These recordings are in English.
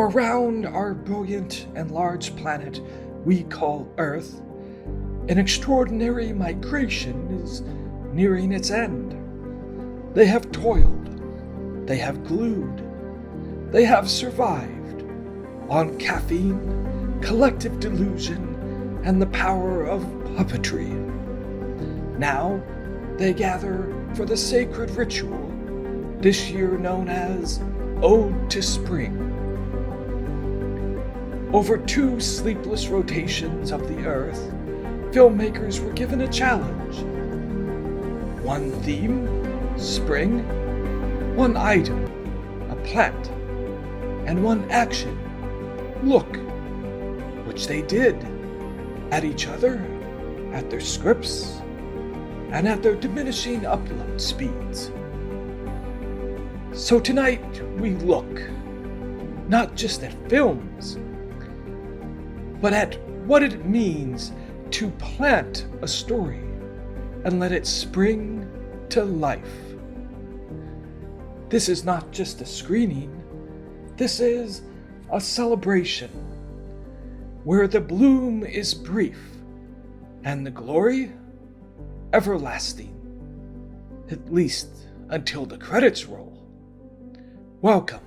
From around our brilliant and large planet we call Earth, an extraordinary migration is nearing its end. They have toiled, they have glued, they have survived on caffeine, collective delusion, and the power of puppetry. Now they gather for the sacred ritual, this year known as Ode to Spring. Over 2 sleepless rotations of the Earth, filmmakers were given a challenge. 1 theme, spring, 1 item, a plant, and 1 action, look, which they did, at each other, at their scripts, and at their diminishing upload speeds. So tonight we look, not just at films, but at what it means to plant a story and let it spring to life. This is not just a screening, this is a celebration where the bloom is brief and the glory everlasting, at least until the credits roll. Welcome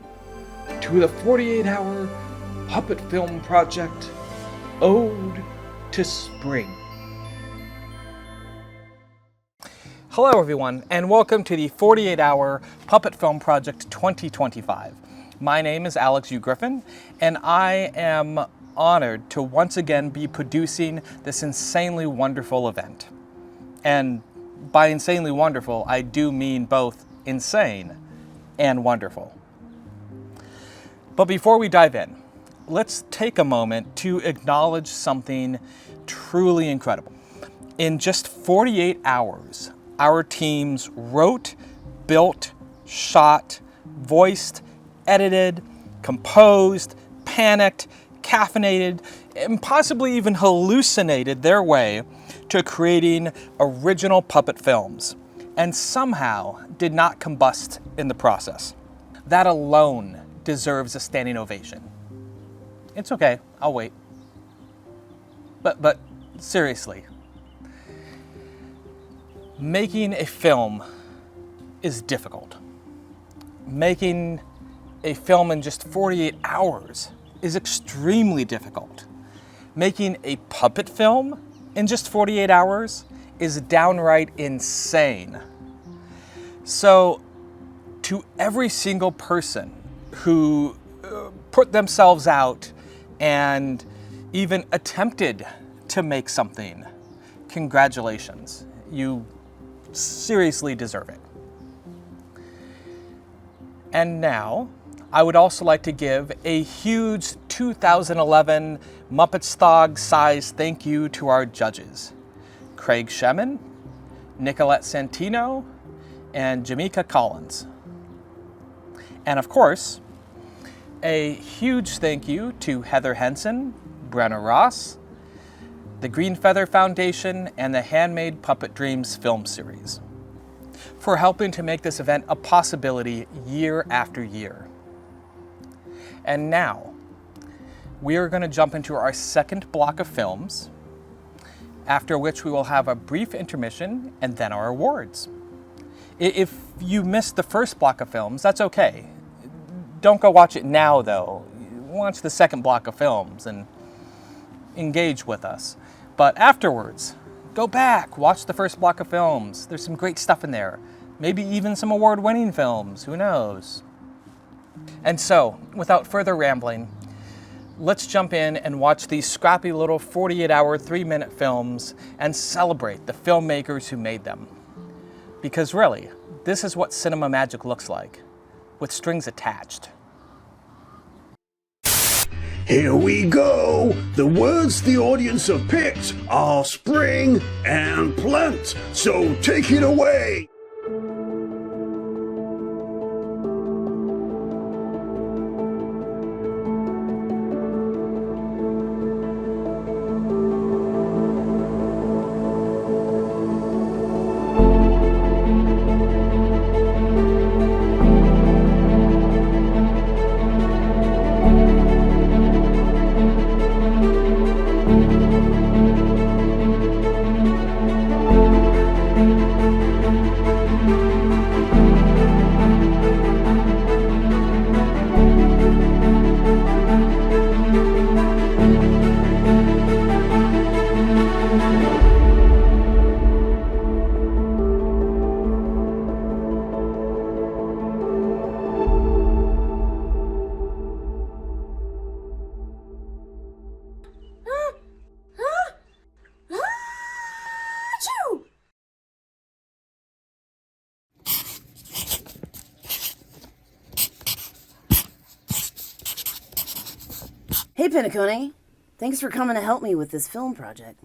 to the 48-hour puppet film project, Ode to Spring. Hello everyone, and welcome to the 48-hour Puppet Film Project 2025. My name is Alex U. Griffin, and I am honored to once again be producing this insanely wonderful event. And by insanely wonderful, I do mean both insane and wonderful. But before we dive in, let's take a moment to acknowledge something truly incredible. In just 48 hours, our teams wrote, built, shot, voiced, edited, composed, panicked, caffeinated, and possibly even hallucinated their way to creating original puppet films, and somehow did not combust in the process. That alone deserves a standing ovation. It's okay, I'll wait. But seriously, making a film is difficult. Making a film in just 48 hours is extremely difficult. Making a puppet film in just 48 hours is downright insane. So, to every single person who put themselves out and even attempted to make something, congratulations. You seriously deserve it. And now, I would also like to give a huge 2011 Muppetstog size thank you to our judges, Craig Shemin, Nicolette Santino, and Jamaica Collins. And of course, a huge thank you to Heather Henson, Brenna Ross, the Green Feather Foundation, and the Handmade Puppet Dreams film series for helping to make this event a possibility year after year. And now, we are going to jump into our second block of films, after which we will have a brief intermission and then our awards. If you missed the first block of films, that's okay. Don't go watch it now, though. Watch the second block of films and engage with us. But afterwards, go back, watch the first block of films. There's some great stuff in there. Maybe even some award-winning films, who knows? And so, without further rambling, let's jump in and watch these scrappy little 48-hour, 3-minute films and celebrate the filmmakers who made them. Because really, this is what cinema magic looks like, with strings attached. Here we go! The words the audience have picked are spring and plant, so take it away! Hey, Penacony. Thanks for coming to help me with this film project.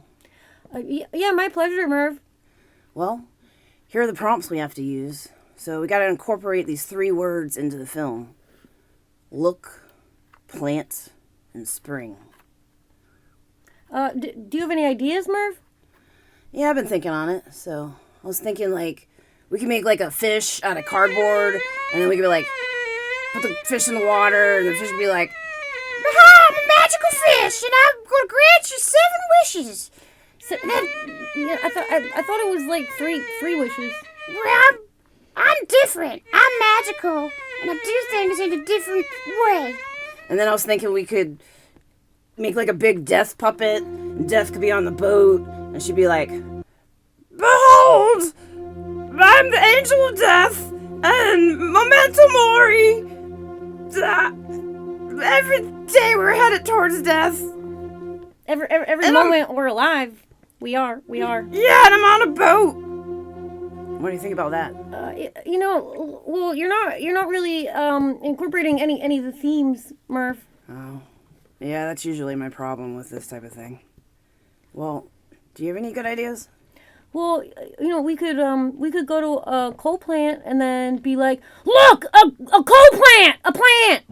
Yeah, my pleasure, Merv. Well, here are the prompts we have to use. So we got to incorporate these 3 words into the film. Look, plant, and spring. Do you have any ideas, Merv? Yeah, I've been thinking on it. So I was thinking, like, we can make, like, a fish out of cardboard, and then we could be like, put the fish in the water, and the fish would be like, I'm a magical fish, and I'm going to grant you 7 wishes. Yeah, I thought it was like three wishes. Well, I'm different. I'm magical, and I do things in a different way. And then I was thinking we could make like a big death puppet, and Death could be on the boat, and she'd be like, Behold! I'm the angel of death, and memento mori! Every day we're headed towards death. Every moment we're alive, we are. Yeah, and I'm on a boat. What do you think about that? Well, you're not really incorporating any of the themes, Merv. Oh, yeah, that's usually my problem with this type of thing. Well, do you have any good ideas? Well, we could go to a coal plant and then be like, look, a coal plant, a plant.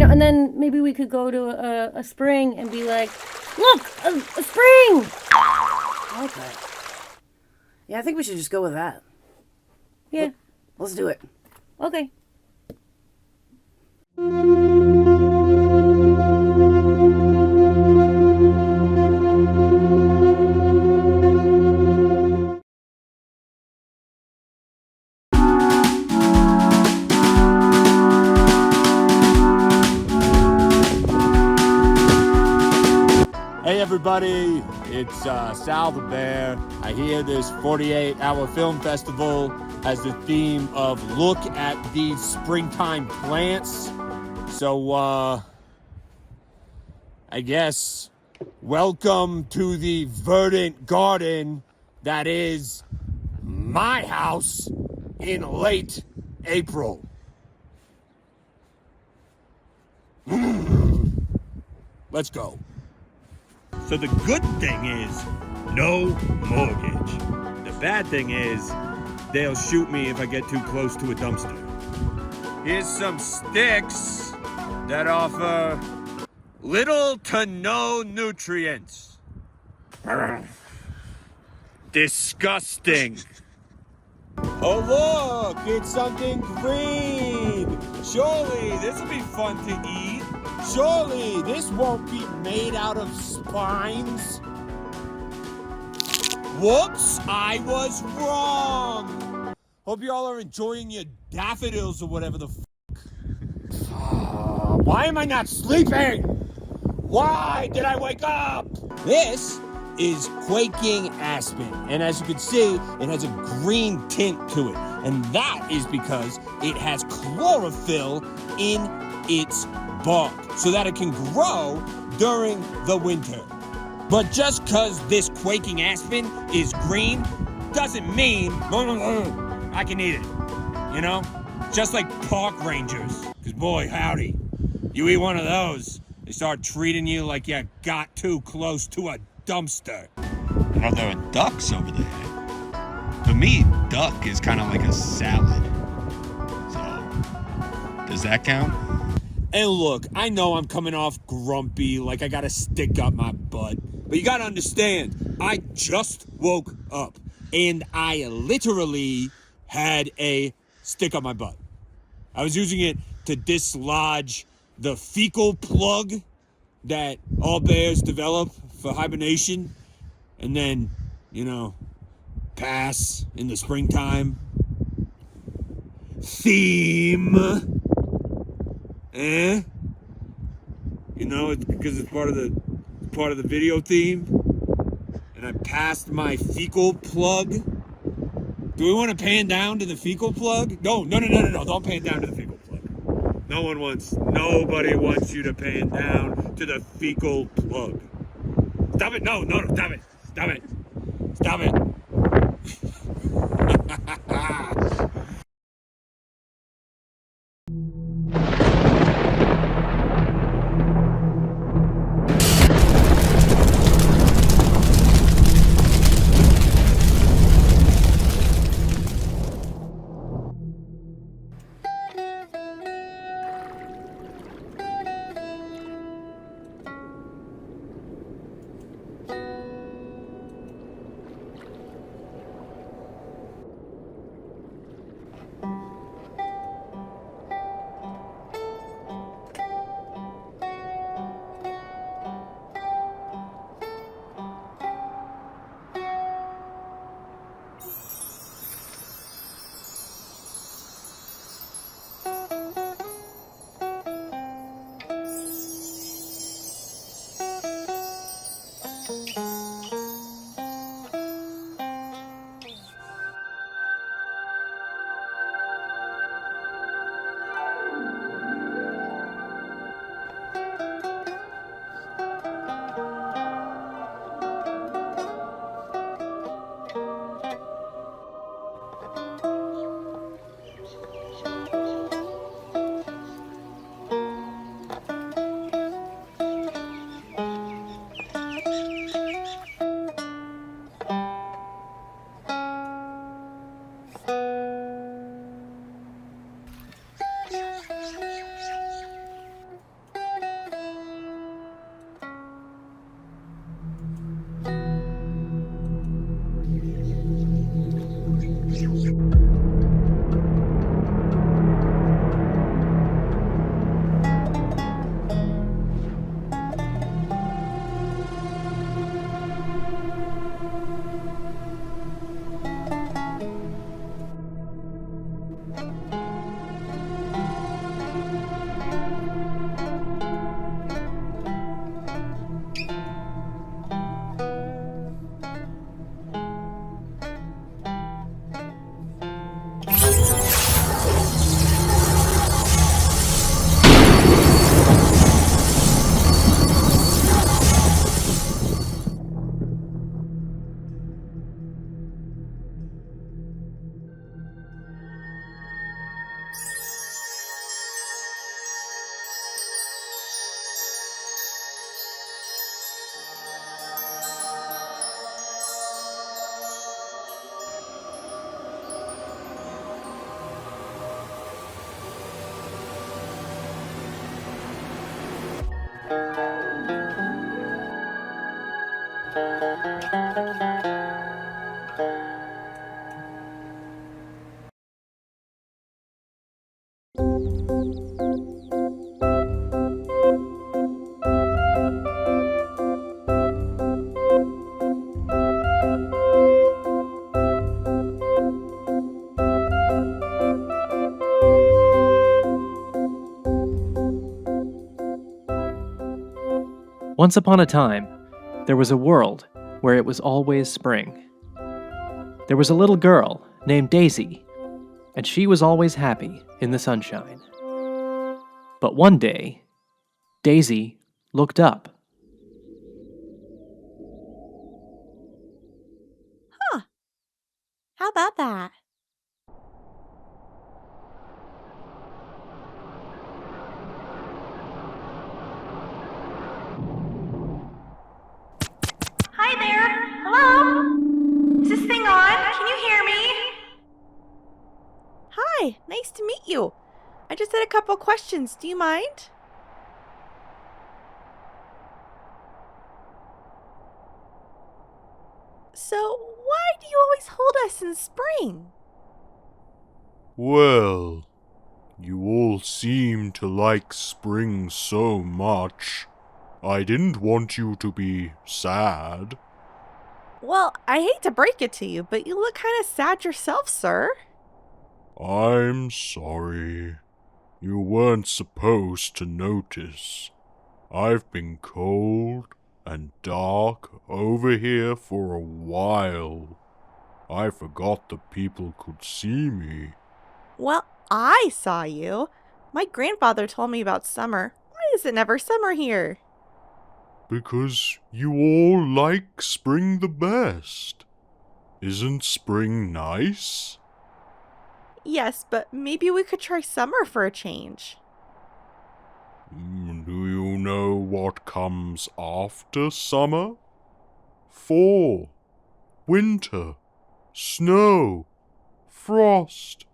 And then maybe we could go to a spring and be like, look, a spring. I like that. Yeah, I think we should just go with that. Yeah. Let's do it. Okay. Hey everybody, it's Sal the Bear. I hear this 48-hour film festival has the theme of look at these springtime plants. So, I guess, welcome to the verdant garden that is my house in late April. Let's go. So the good thing is, no mortgage. The bad thing is, they'll shoot me if I get too close to a dumpster. Here's some sticks that offer little to no nutrients. Disgusting. Oh look, it's something green. Surely this will be fun to eat. Surely this won't be made out of spines. Whoops, I was wrong. Hope y'all are enjoying your daffodils or whatever the why am I not sleeping? Why did I wake up? This is quaking aspen, and as you can see, it has a green tint to it, and that is because it has chlorophyll in its bark so that it can grow during the winter. But just because this quaking aspen is green doesn't mean I can eat it, you know? Just like park rangers, because boy howdy, you eat one of those, they start treating you like you got too close to a dumpster. Now there are ducks over there. For me, duck is kind of like a salad. So, does that count? And look, I know I'm coming off grumpy, like I got a stick up my butt. But you gotta understand, I just woke up. And I literally had a stick up my butt. I was using it to dislodge the fecal plug that all bears develop for hibernation. And then, you know, pass in the springtime. Theme. You know, it's because it's part of the video theme. And I passed my fecal plug. Do we want to pan down to the fecal plug? No, don't pan down to the fecal plug. Nobody wants you to pan down to the fecal plug. Stop it, no, stop it. Stop it. Once upon a time, there was a world where it was always spring. There was a little girl named Daisy, and she was always happy in the sunshine. But one day, Daisy looked up. How about that? Hi there. Hello? Is this thing on? Can you hear me? Hi, nice to meet you. I just had a couple questions. Do you mind? So, why do you always hold us in spring? Well, you all seem to like spring so much. I didn't want you to be sad. Well, I hate to break it to you, but you look kind of sad yourself, sir. I'm sorry. You weren't supposed to notice. I've been cold and dark over here for a while. I forgot the people could see me. Well, I saw you. My grandfather told me about summer. Why is it never summer here? Because you all like spring the best. Isn't spring nice? Yes, but maybe we could try summer for a change. Do you know what comes after summer? Fall, winter, snow, frost,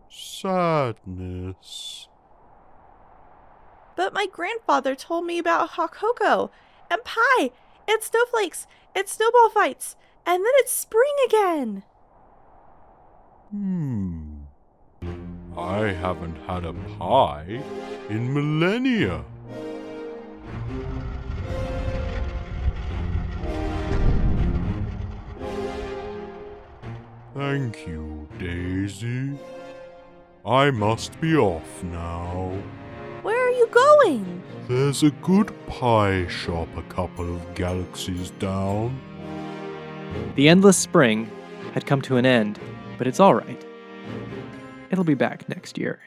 sadness. But my grandfather told me about hot cocoa, and pie, and snowflakes, and snowball fights, and then it's spring again. I haven't had a pie in millennia. Thank you, Daisy. I must be off now. Where are you going? There's a good pie shop a couple of galaxies down. The endless spring had come to an end, but it's all right. It'll be back next year.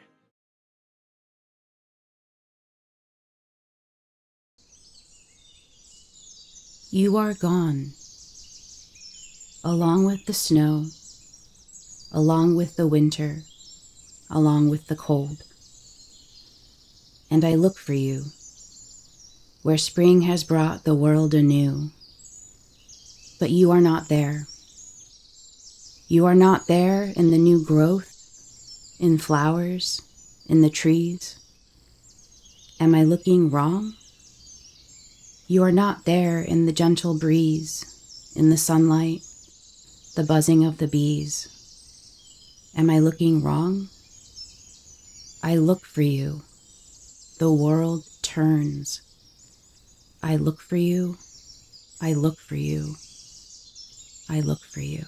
You are gone, along with the snow, along with the winter, along with the cold. And I look for you, where spring has brought the world anew. But you are not there. You are not there in the new growth, in flowers, in the trees. Am I looking wrong? You are not there in the gentle breeze, in the sunlight, the buzzing of the bees. Am I looking wrong? I look for you. The world turns. I look for you. I look for you. I look for you.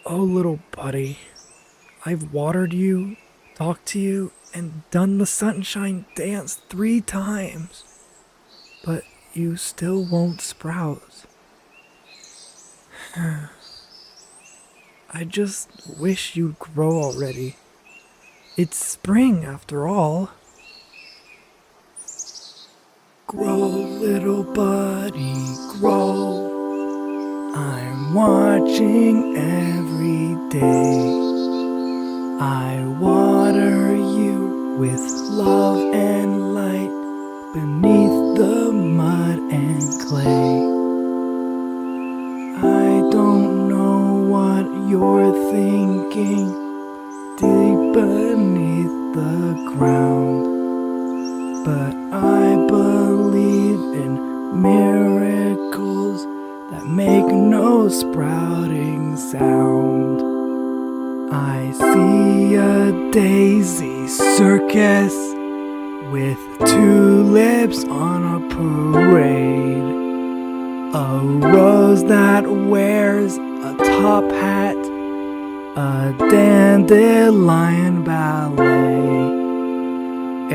Oh, little buddy, I've watered you, talked to you, and done the sunshine dance 3 times. But you still won't sprout. I just wish you'd grow already. It's spring after all. Grow, little buddy, grow. I'm watching every day. I water you with love and light beneath the mud and clay. I don't know what you're thinking deep beneath the ground, but I believe in miracles that make no sprouting sound. I see a daisy circus with tulips on a parade. A rose that wears a top hat, a dandelion ballet,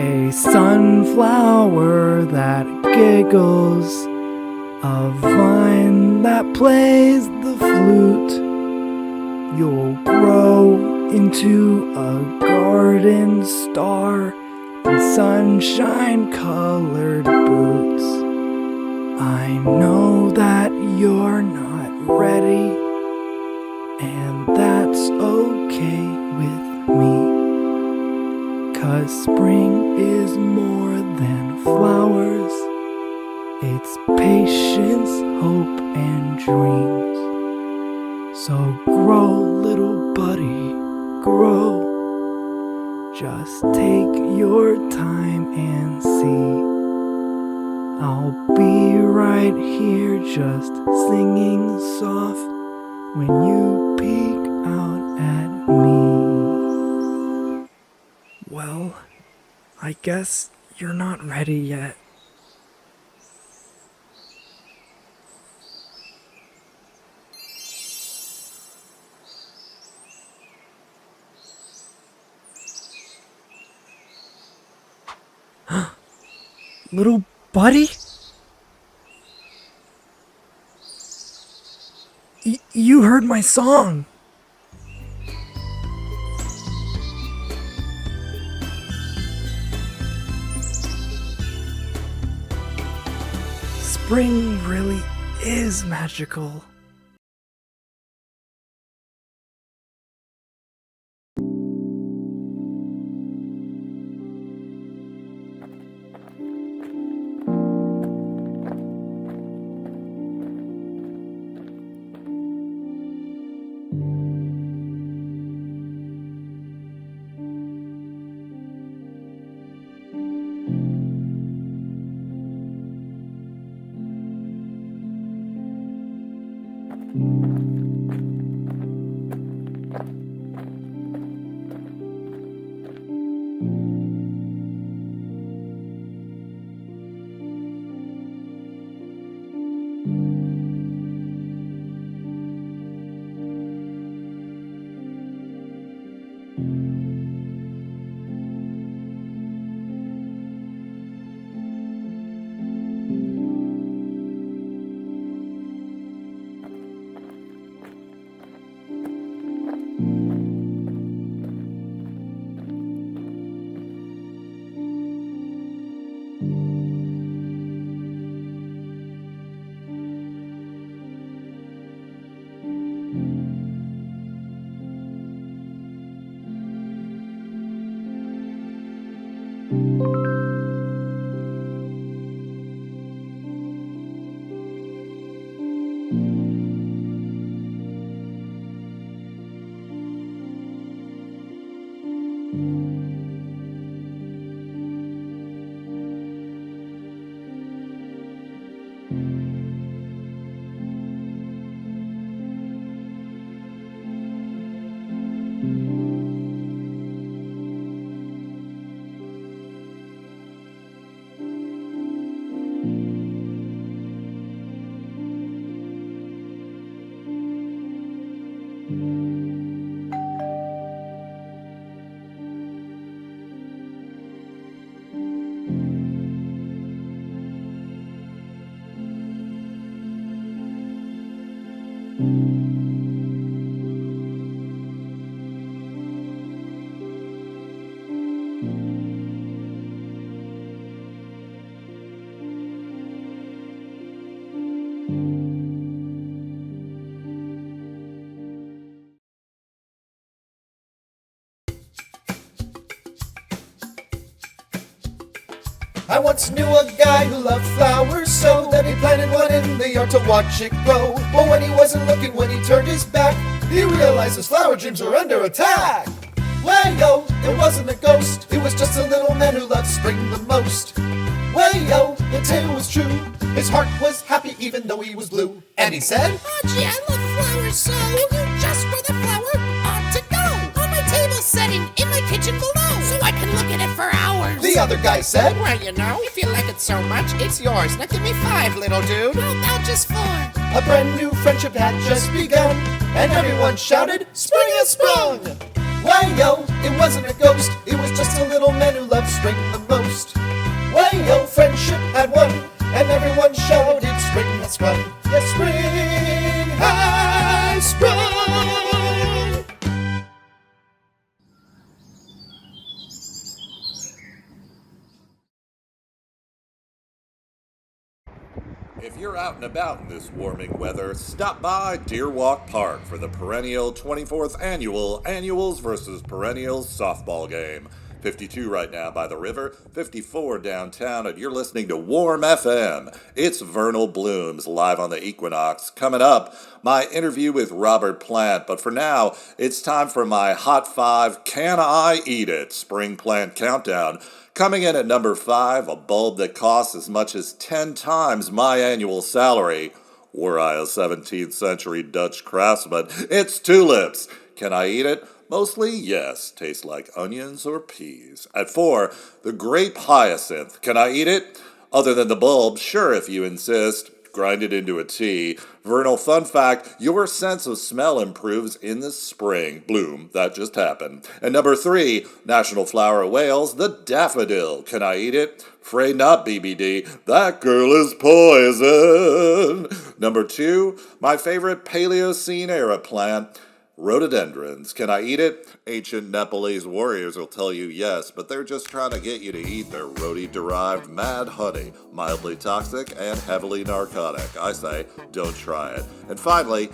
a sunflower that giggles, a vine that plays the flute. You'll grow into a garden star in sunshine-colored boots. I know that you're not ready, and that's okay with me. 'Cause spring is more than flowers. It's patience, hope, and dreams. So grow, little buddy, grow. Just take your time and see. I'll be right here just singing soft when you peek out at me. Well, I guess you're not ready yet. Little buddy? You heard my song. Spring really is magical. I once knew a guy who loved flowers so that he planted one in the yard to watch it grow. But when he wasn't looking, when he turned his back, he realized his flower dreams were under attack. Way-yo, it wasn't a ghost, it was just a little man who loved spring the most. Way-yo, the tale was true, his heart was happy even though he was blue. And he said, Oh gee, I love flowers so, just where the flower ought to go. On my table setting, in my kitchen below, so I can look at it for hours. The other guy said, Well, you know, if you like it so much, it's yours. Now give me 5, little dude. Well, now just 4. a brand new friendship had just begun, and everyone shouted, Spring has sprung! Why, yo, it wasn't a ghost, it was just a little man who loved spring the most. Why, yo, friendship had won, and everyone shouted, Spring has sprung! Yes, spring has sprung! If you're out and about in this warming weather, stop by Deer Walk Park for the perennial 24th annual Annuals versus Perennials softball game. 52 right now by the river, 54 downtown, and you're listening to Warm FM. It's Vernal Blooms live on the Equinox. Coming up, my interview with Robert Plant. But for now, it's time for my Hot 5 Can I Eat It? Spring Plant Countdown. Coming in at number 5, a bulb that costs as much as 10 times my annual salary. Were I a 17th century Dutch craftsman, it's tulips. Can I eat it? Mostly, yes. Tastes like onions or peas. At 4, the grape hyacinth. Can I eat it? Other than the bulb, sure if you insist. Grind it into a tea. Vernal fun fact, your sense of smell improves in the spring. Bloom, that just happened. And number 3, national flower of Wales, the daffodil. Can I eat it? Afraid not, BBD. That girl is poison. Number 2, my favorite Paleocene era plant, rhododendrons. Can I eat it? Ancient Nepalese warriors will tell you yes, but they're just trying to get you to eat their rhodi-derived mad honey, mildly toxic and heavily narcotic. I say, don't try it. And finally,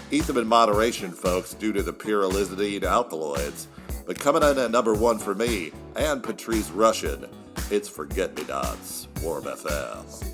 eat them in moderation, folks, due to the pyrrolizidine alkaloids. But coming in at number 1 for me, and Patrice Rushen, it's Forget-Me-Nots, Warm FM.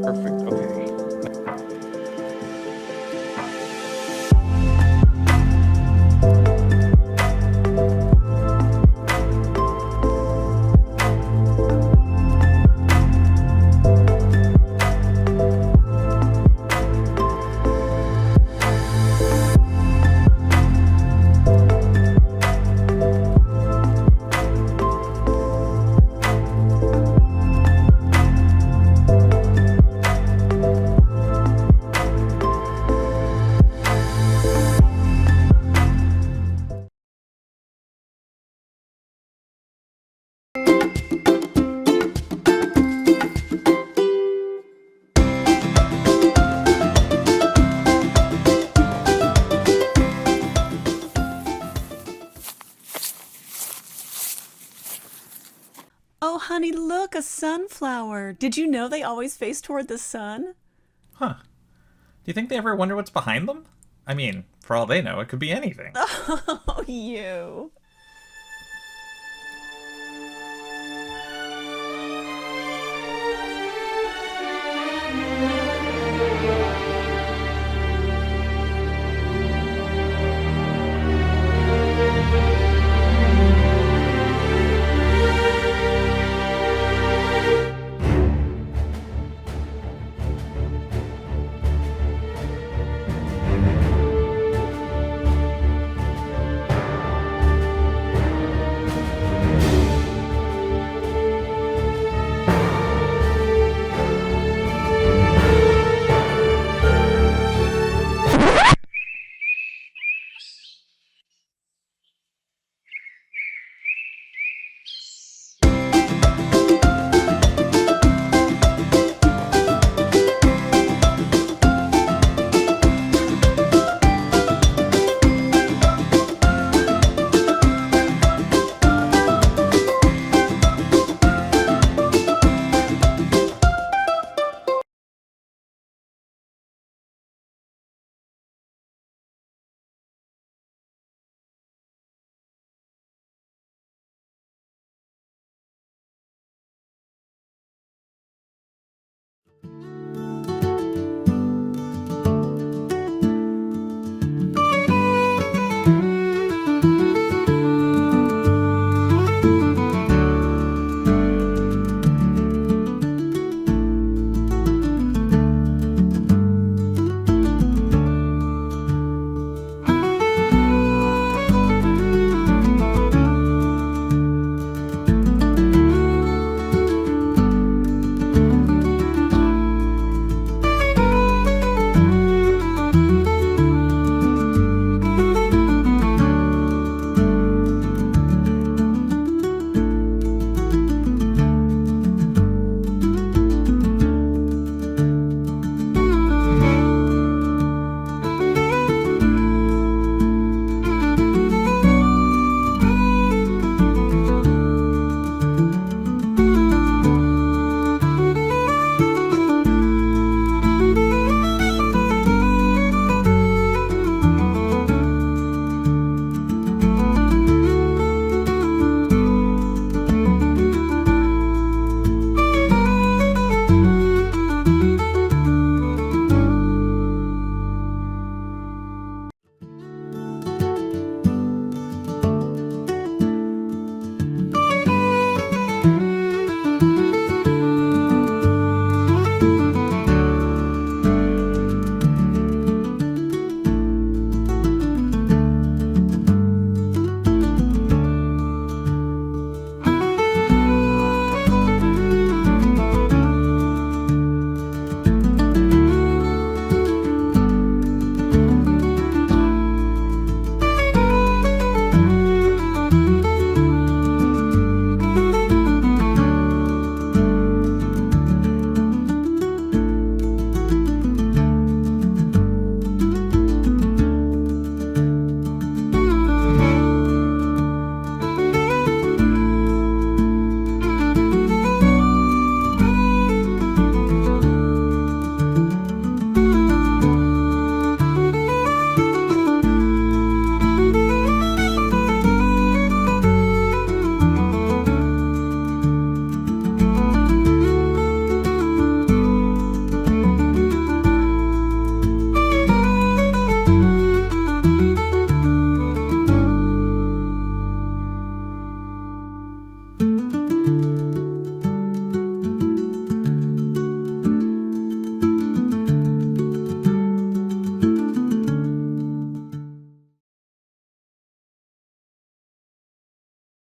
Perfect. Okay. Oh, honey, look, a sunflower. Did you know they always face toward the sun? Huh. Do you think they ever wonder what's behind them? I mean, for all they know, it could be anything. Oh, you.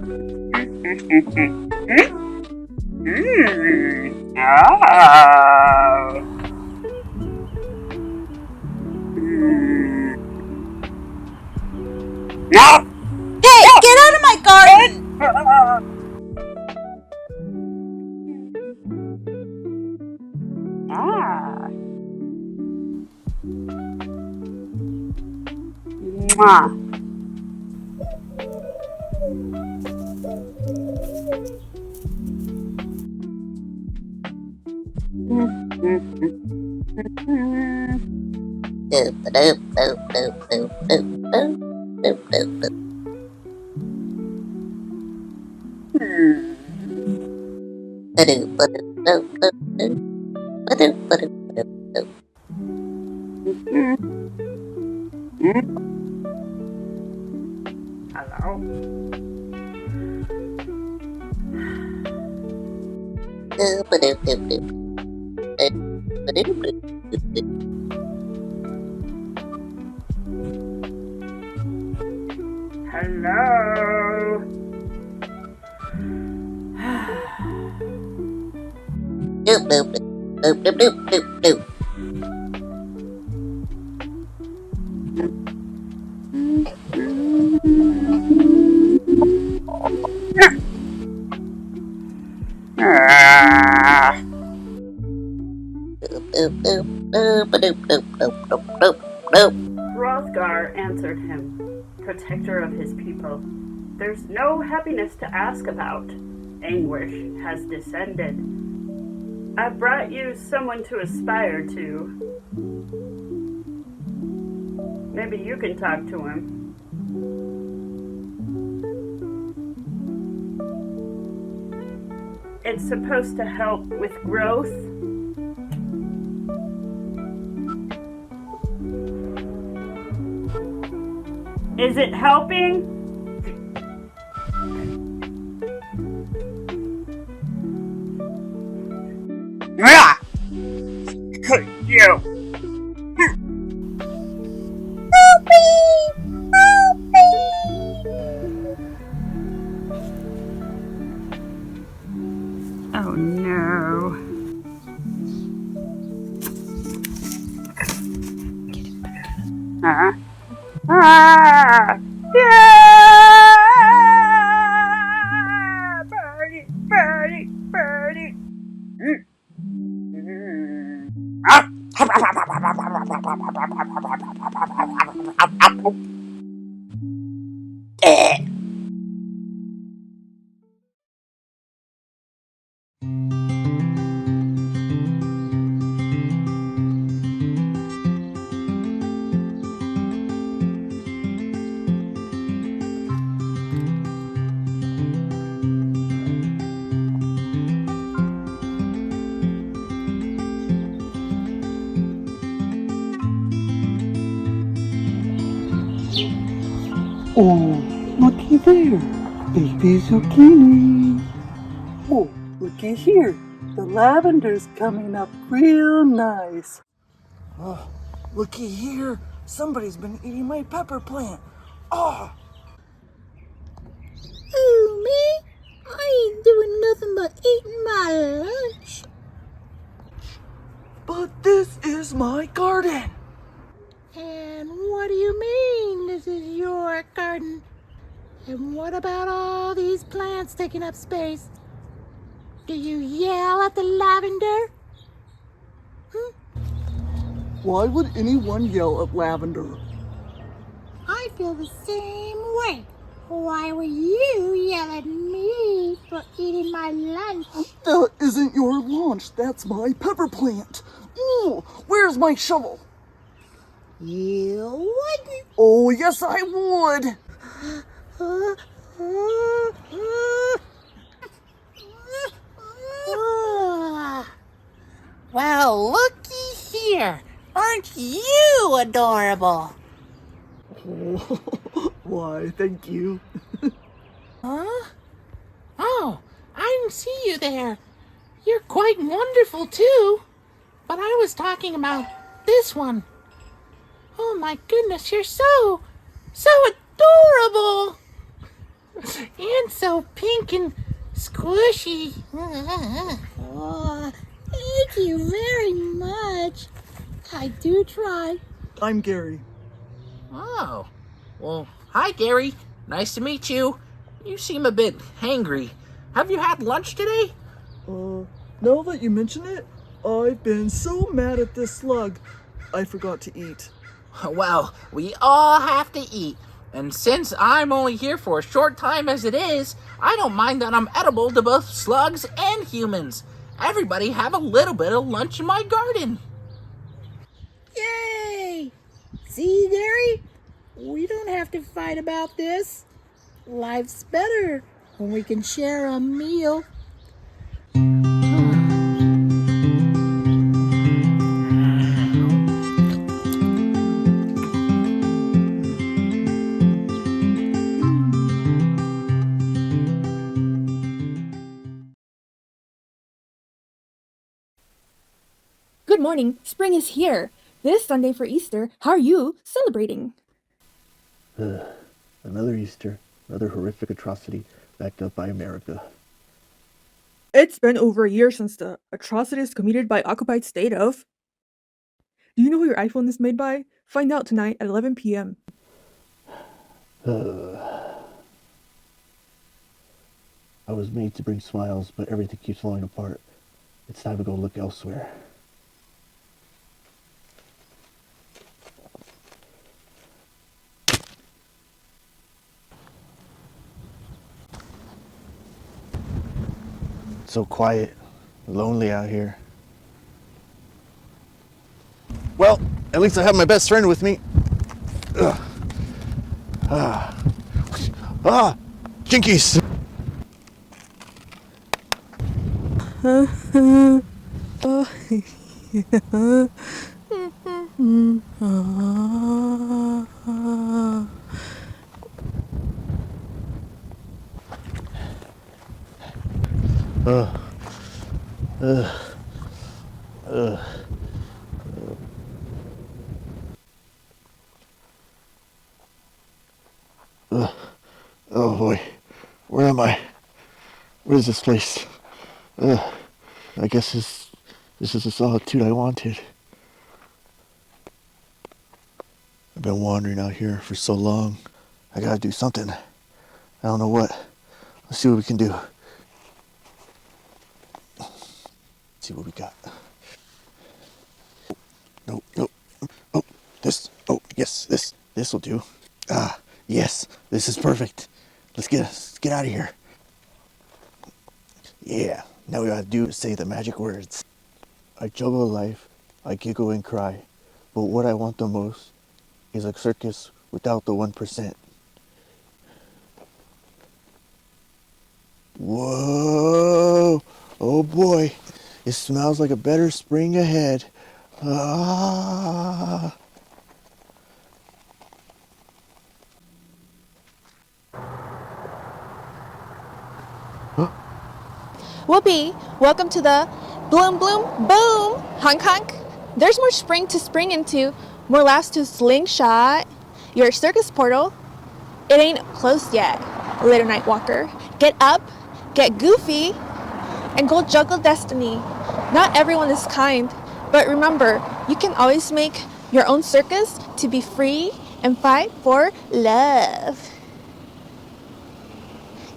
Hey, get out of my garden! Hrothgar answered him, protector of his people. There's no happiness to ask about. Anguish has descended. I've brought you someone to aspire to. Maybe you can talk to him. It's supposed to help with growth. Is it helping? You! Help me! Help me! Oh no. Yeah! Birdie, birdie, birdie. Oh, looky there, baby zucchini. Oh, looky here, the lavender's coming up real nice. Oh, looky here, somebody's been eating my pepper plant. Oh! Ooh, me? I ain't doing nothing but eating my lunch. But this is my garden. And what do you mean this is your garden? And what about all these plants taking up space? Do you yell at the lavender? Why would anyone yell at lavender? I feel the same way. Why would you yell at me for eating my lunch? That isn't your lunch, that's my pepper plant. Ooh, where's my shovel? You wouldn't. Oh, yes, I would. Well, looky here. Aren't you adorable? Why, thank you. Huh? Oh, I didn't see you there. You're quite wonderful, too. But I was talking about this one. Oh my goodness, you're so adorable. And so pink and squishy. Oh, thank you very much. I do try. I'm Gary. Oh, well, hi, Gary. Nice to meet you. You seem a bit hangry. Have you had lunch today? Now that you mention it, I've been so mad at this slug, I forgot to eat. Well, we all have to eat. And since I'm only here for a short time as it is, I don't mind that I'm edible to both slugs and humans. Everybody have a little bit of lunch in my garden. Yay! See, Gary? We don't have to fight about this. Life's better when we can share a meal. Good morning. Spring is here. This Sunday for Easter, how are you celebrating? Another Easter, another horrific atrocity backed up by America. It's been over a year since the atrocities committed by occupied state of. Do you know who your iPhone is made by? Find out tonight at 11 p.m. I was made to bring smiles, but everything keeps falling apart. It's time to go look elsewhere. It's so quiet, lonely out here. Well, at least I have my best friend with me. Jinkies! Oh boy, where am I? What is this place? I guess this is the solitude I wanted. I've been wandering out here for so long. I gotta do something. I don't know what. Let's see what we can do. Let's see what we got. No. Oh, this. Oh, yes, this will do. Yes, this is perfect. Let's get out of here. Yeah, now we gotta do is say the magic words. I juggle life, I giggle and cry, but what I want the most is a circus without the 1%. Whoa! Oh boy, it smells like a better spring ahead. Ah! Whoopee! Welcome to the Bloom Bloom Boom! Honk honk! There's more spring to spring into, more laughs to slingshot. Your circus portal, it ain't closed yet, little night walker. Get up, get goofy, and go juggle destiny. Not everyone is kind, but remember, you can always make your own circus to be free and fight for love.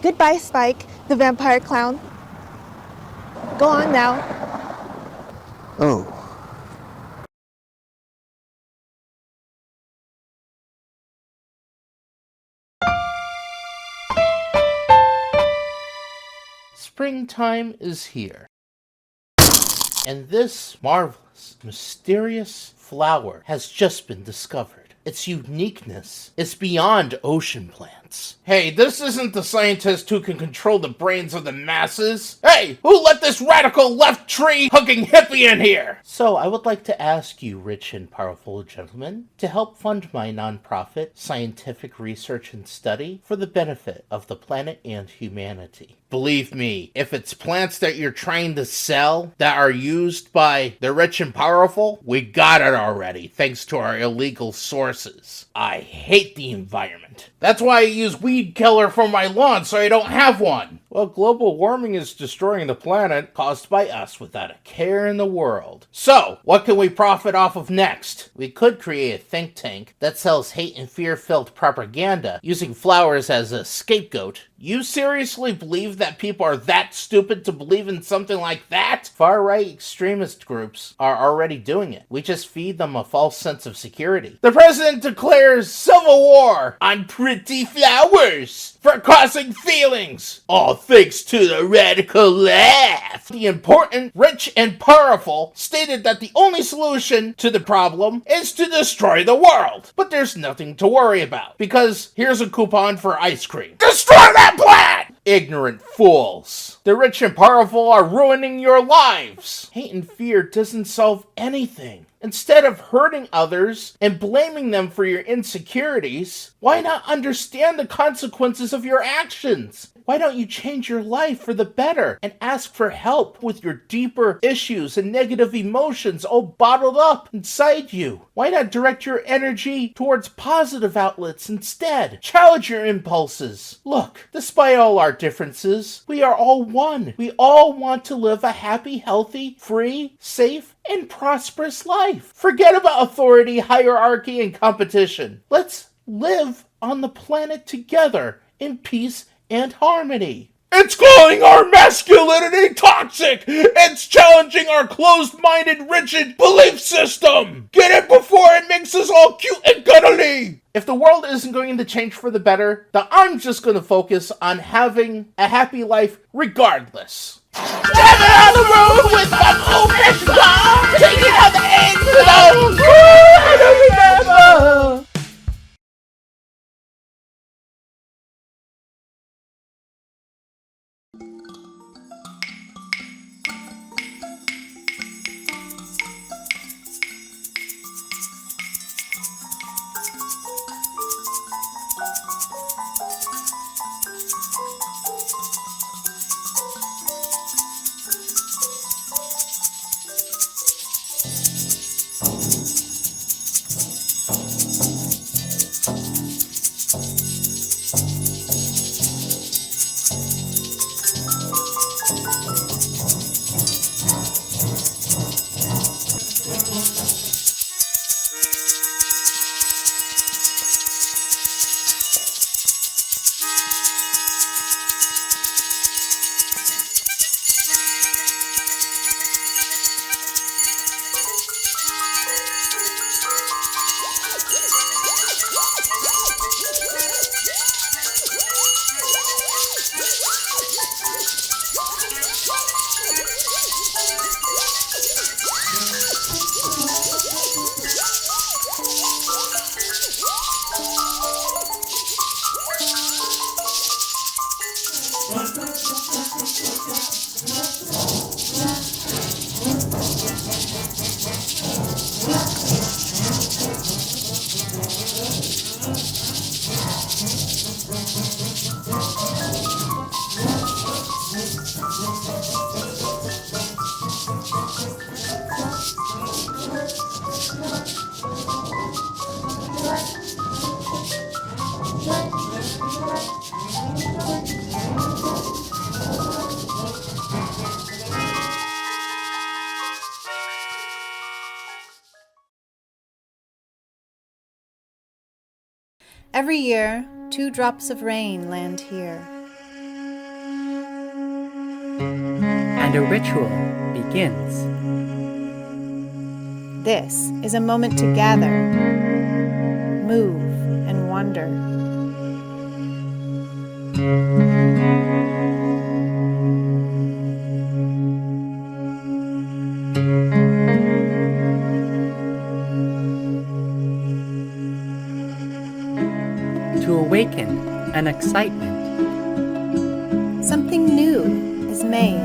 Goodbye, Spike, the vampire clown. Go on now. Oh. Springtime is here. And this marvelous, mysterious flower has just been discovered. Its uniqueness is beyond ocean plants. Hey, this isn't the scientist who can control the brains of the masses. Hey, who let this radical left tree hugging hippie in here? So I would like to ask you, rich and powerful gentlemen, to help fund my nonprofit scientific research and study for the benefit of the planet and humanity. Believe me, if it's plants that you're trying to sell that are used by the rich and powerful, we got it already, thanks to our illegal sources. I hate the environment. That's why I use weed killer for my lawn so I don't have one. Well, global warming is destroying the planet caused by us without a care in the world. So, what can we profit off of next? We could create a think tank that sells hate and fear-filled propaganda using flowers as a scapegoat. You seriously believe that people are that stupid to believe in something like that? Far-right extremist groups are already doing it. We just feed them a false sense of security. The president declares civil war on pretty flowers for causing feelings. All thanks to the radical left. The important, rich, and powerful stated that the only solution to the problem is to destroy the world. But there's nothing to worry about, because here's a coupon for ice cream. Destroy that planet! Ignorant fools. The rich and powerful are ruining your lives. Hate and fear doesn't solve anything. Instead of hurting others and blaming them for your insecurities, why not understand the consequences of your actions? Why don't you change your life for the better and ask for help with your deeper issues and negative emotions all bottled up inside you? Why not direct your energy towards positive outlets instead? Challenge your impulses. Look, despite all our differences, we are all one. We all want to live a happy, healthy, free, safe, and prosperous life. Forget about authority, hierarchy, and competition. Let's live on the planet together in peace and harmony. It's calling our masculinity toxic! It's challenging our closed-minded, rigid belief system! Get it before it makes us all cute and cuddly! If the world isn't going to change for the better, then I'm just going to focus on having a happy life regardless. Driving on the road with my old fashioned car, taking out the ends of the I don't remember. Every year, 2 drops of rain land here. And a ritual begins. This is a moment to gather, move, and wonder. To awaken an excitement. Something new is made.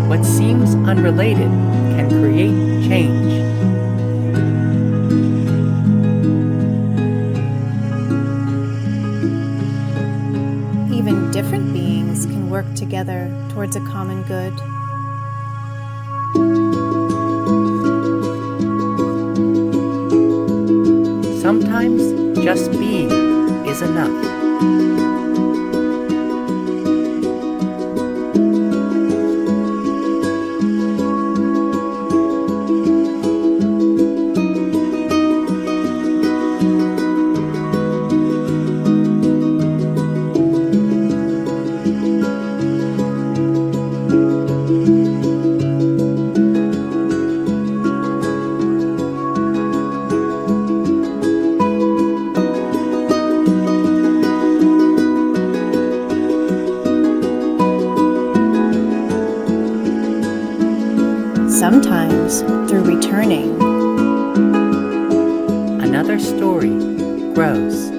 What seems unrelated can create change. work together towards a common good. Sometimes just being is enough. Sometimes through returning, Another story grows.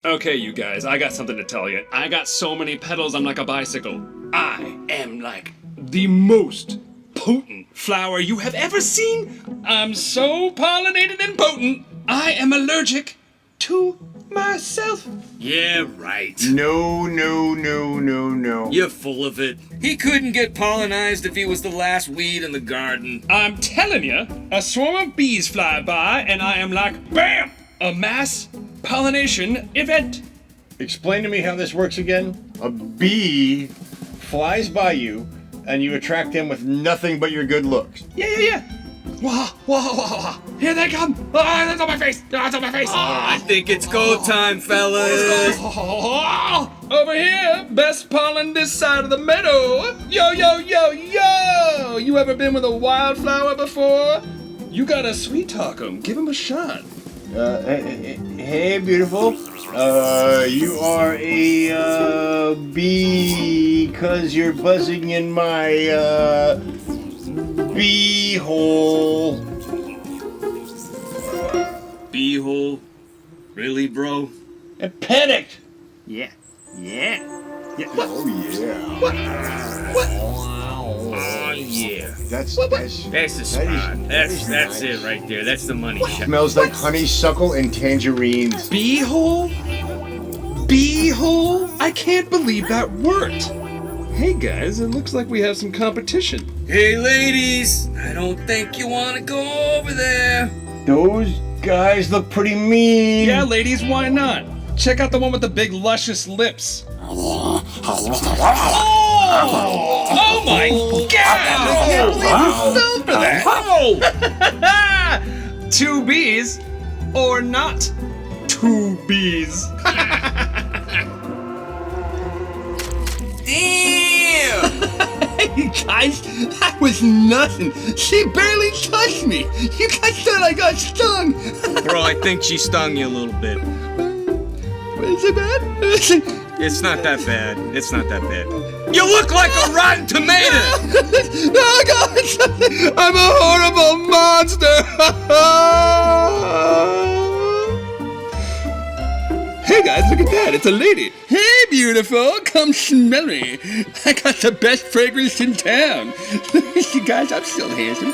Okay, you guys, I got something to tell you. I got so many pedals, I'm like a bicycle. I am like the most potent flower you have ever seen. I'm so pollinated and potent, I am allergic to myself. Yeah, right. No. You're full of it. He couldn't get pollinized if he was the last weed in the garden. I'm telling you, a swarm of bees fly by, and I am like, BAM! A mass pollination event. Explain to me how this works again. A bee flies by you, and you attract them with nothing but your good looks. Yeah. Wah. Here they come. Oh, it's on my face. Oh, it's on my face. I think it's go time, fellas. Over here, best pollen this side of the meadow. Yo. You ever been with a wildflower before? You gotta sweet talk 'em. Give 'em a shot. Hey, beautiful. You are a bee because you're buzzing in my bee hole. Bee hole? Really, bro? I panicked. Yeah. Oh yeah. What? Oh yeah. That's the spot. That's it right there. That's the money shot. Smells like honeysuckle and tangerines. Bee hole? I can't believe that worked. Hey guys, it looks like we have some competition. Hey ladies, I don't think you want to go over there. Those guys look pretty mean. Yeah, ladies, why not? Check out the one with the big luscious lips. Oh my god! I can't believe you fell for that. 2 bees or not 2 bees. Damn! Hey guys, that was nothing. She barely touched me. You guys thought I got stung. Bro, I think she stung you a little bit. Is it bad? It's not that bad. You look like a rotten tomato! Oh God! I'm a horrible monster! Hey guys, look at that. It's a lady. Hey beautiful. Come smell me. I got the best fragrance in town. You guys, I'm still handsome.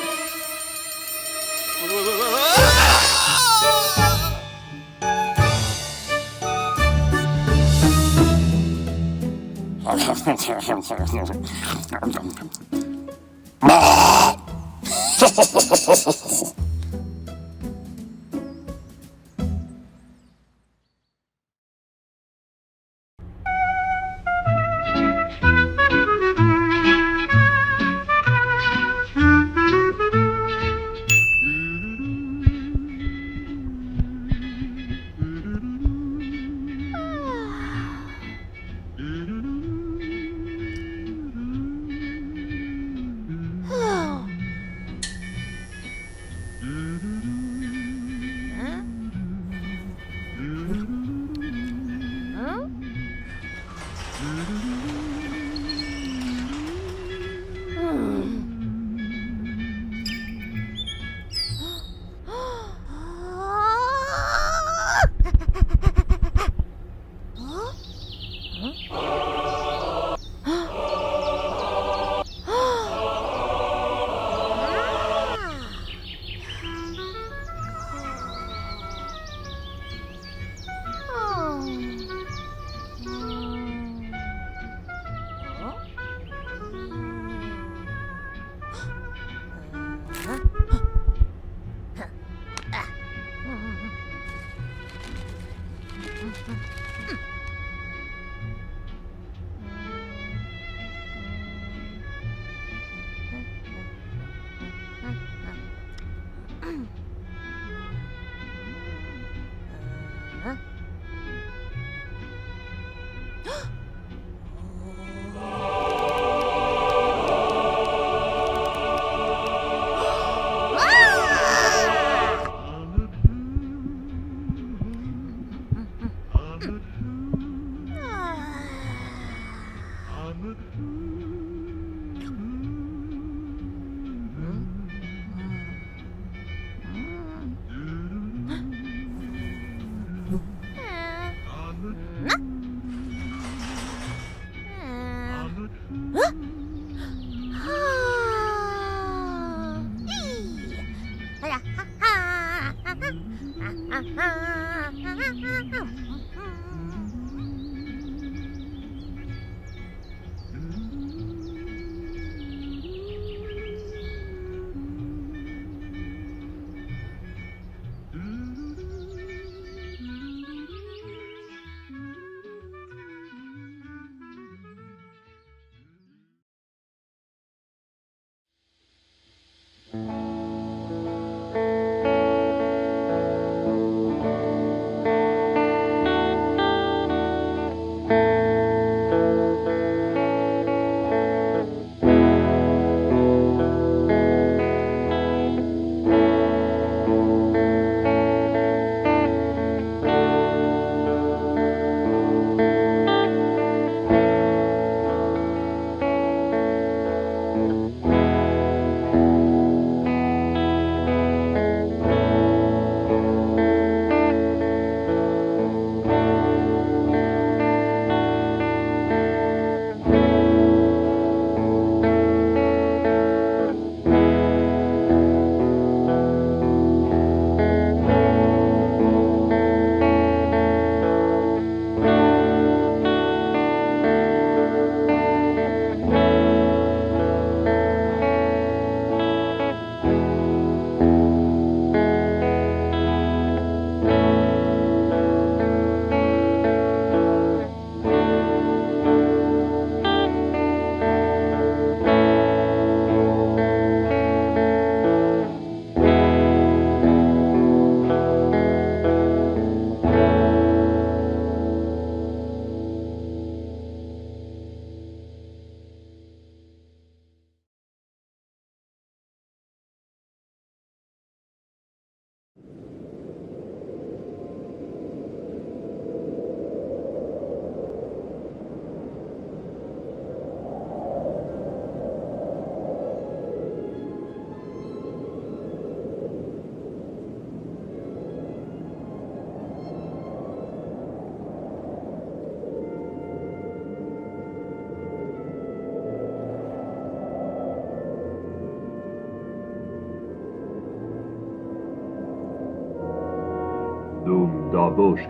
Dum da bush.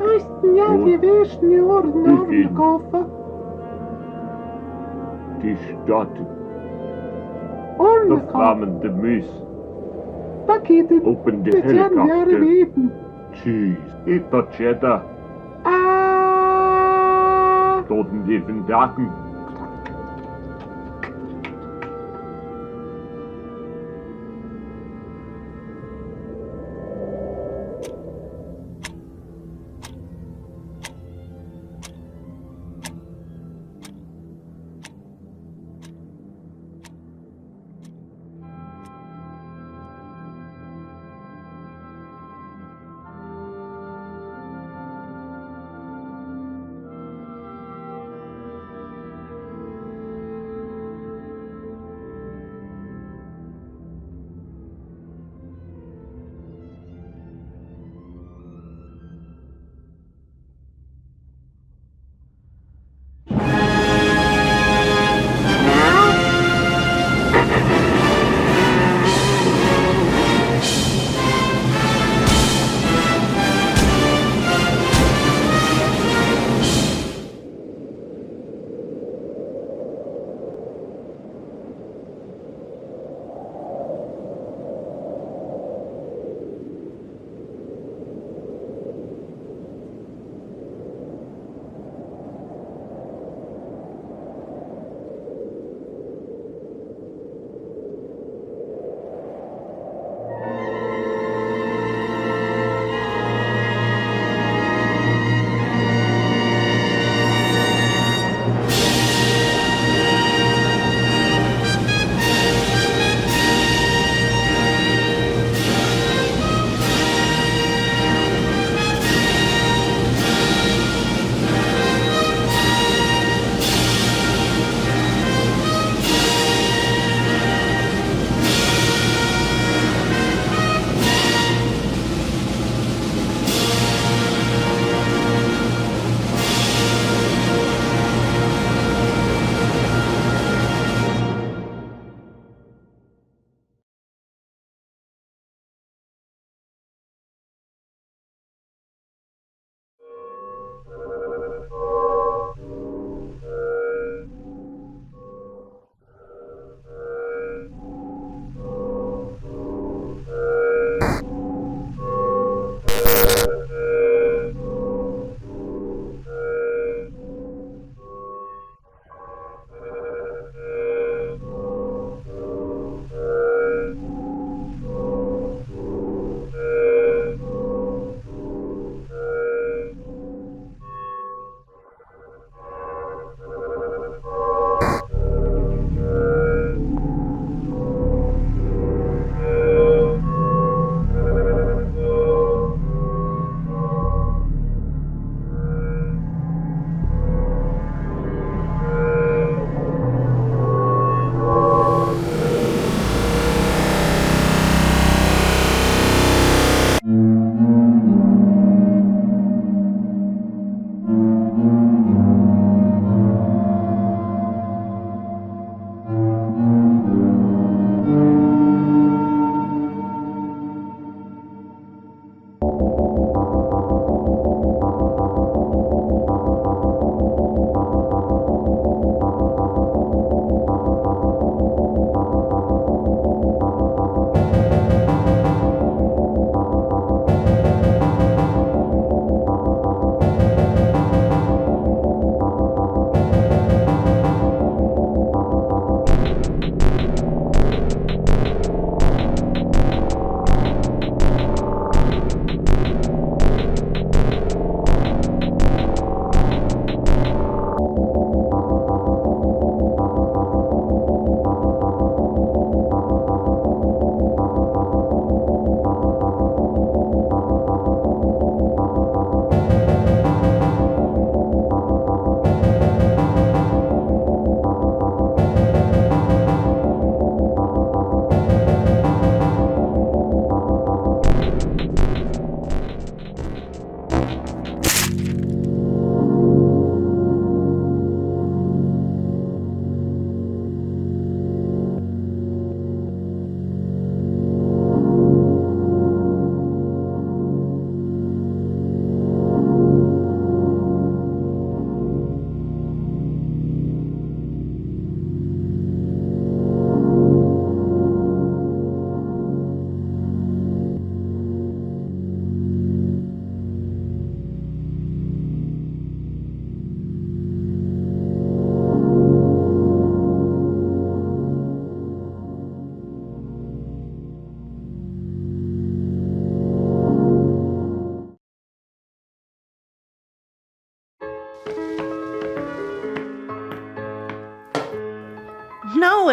Ja, die wissen ja, ordentlich kaufen. Die Stadt. Ordentlich De flammende mus. Paketen. Open de Met jaren helikopter. weten. Cheese. Eet dat cheddar. Toten even daken.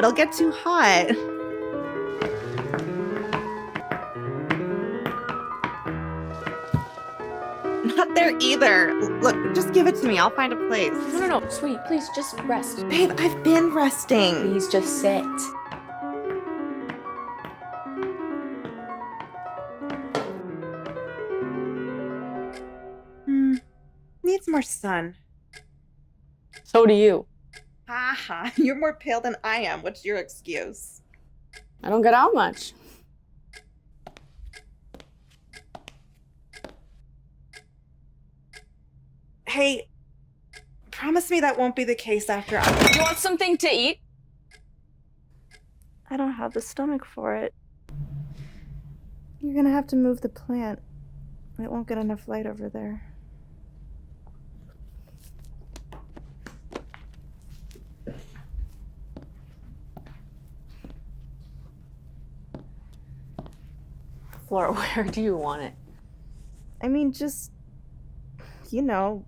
it'll get too hot. Not there either. Look, just give it to me. I'll find a place. No, sweetie, please just rest. Babe, I've been resting. Please just sit. Needs more sun. So do you. Haha, you're more pale than I am. What's your excuse? I don't get out much. Hey, promise me that won't be the case after I... You want something to eat? I don't have the stomach for it. You're gonna have to move the plant. It won't get enough light over there. Flora, where do you want it? I mean, just, you know,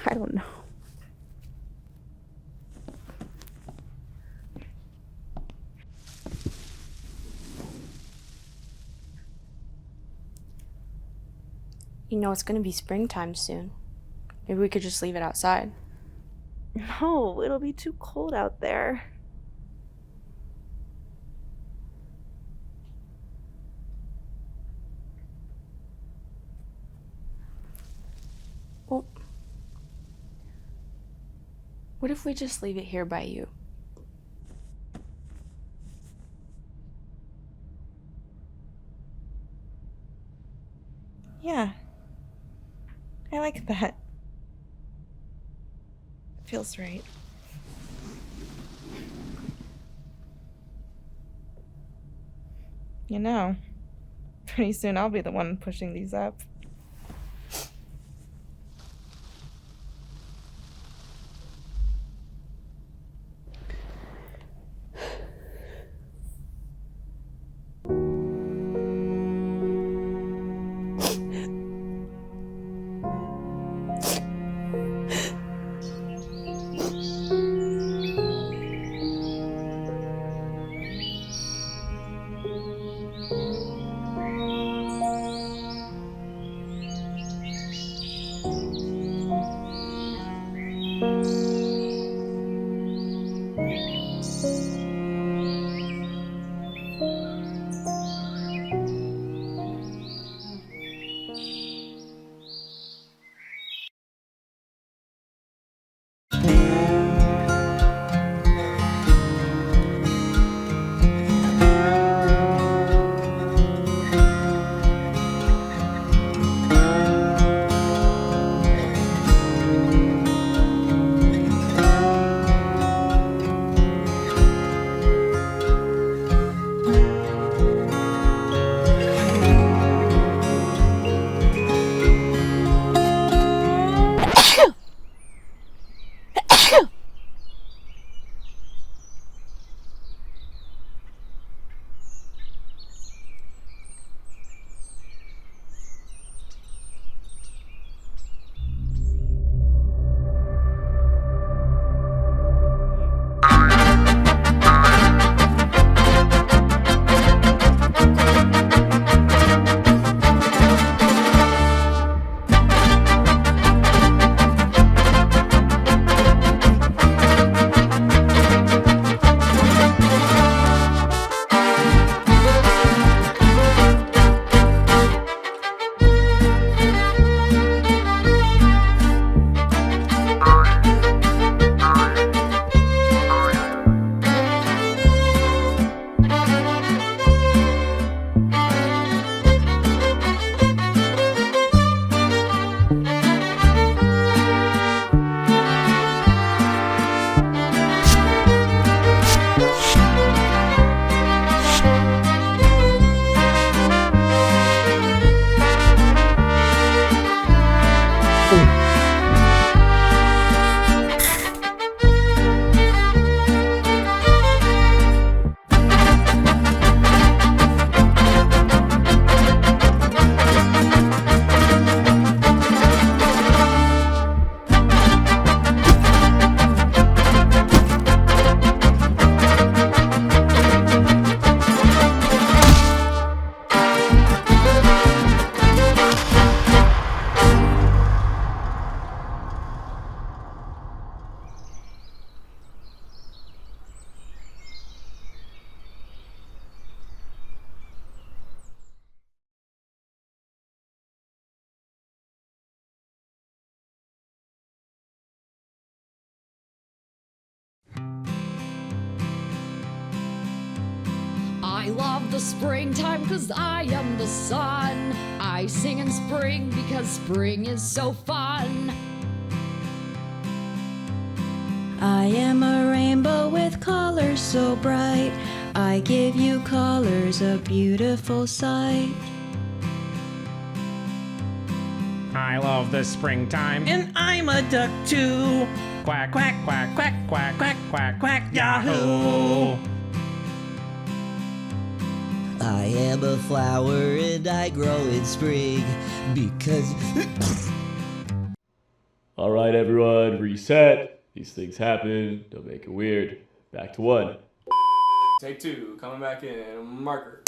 I don't know. You know, it's gonna be springtime soon. Maybe we could just leave it outside. No, it'll be too cold out there. Well, what if we just leave it here by you? Yeah. I like that. Feels right. You know, pretty soon I'll be the one pushing these up. love the springtime 'cause I am the sun. I sing in spring because spring is so fun. I am a rainbow with colors so bright. I give you colors, a beautiful sight. I love the springtime, and I'm a duck too. Quack, quack, quack, quack, quack, quack, quack, quack, yahoo! I am a flower and I grow in spring because... Alright everyone, reset. These things happen, don't make it weird. Back to 1. Take 2, coming back in, marker.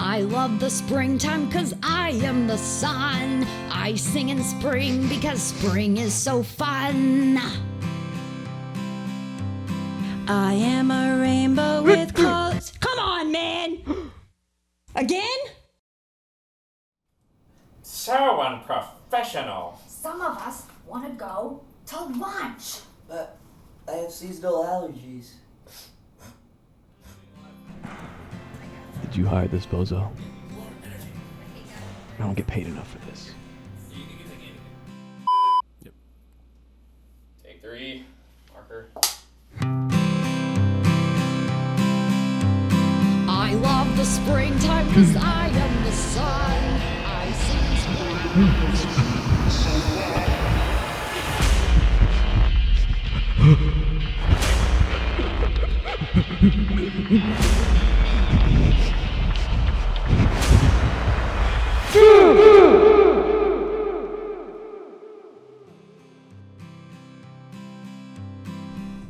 I love the springtime 'cause I am the sun. I sing in spring because spring is so fun. I am a rainbow with colors. Come on, man! Again? So unprofessional. Some of us want to go to lunch. But I have seasonal allergies. Did you hire this bozo? I don't get paid enough for this. Yep. Take 3, marker. I love the springtime 'cause I am the sun. I sing in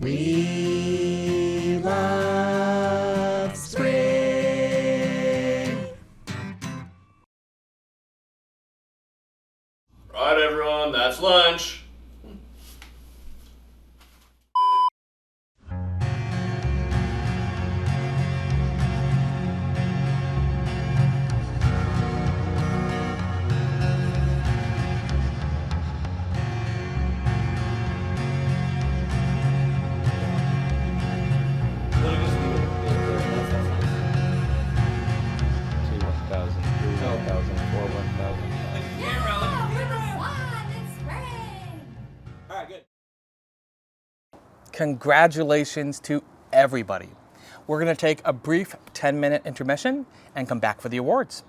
We love spring. Right, everyone, that's lunch. Congratulations to everybody. We're going to take a brief 10-minute intermission and come back for the awards.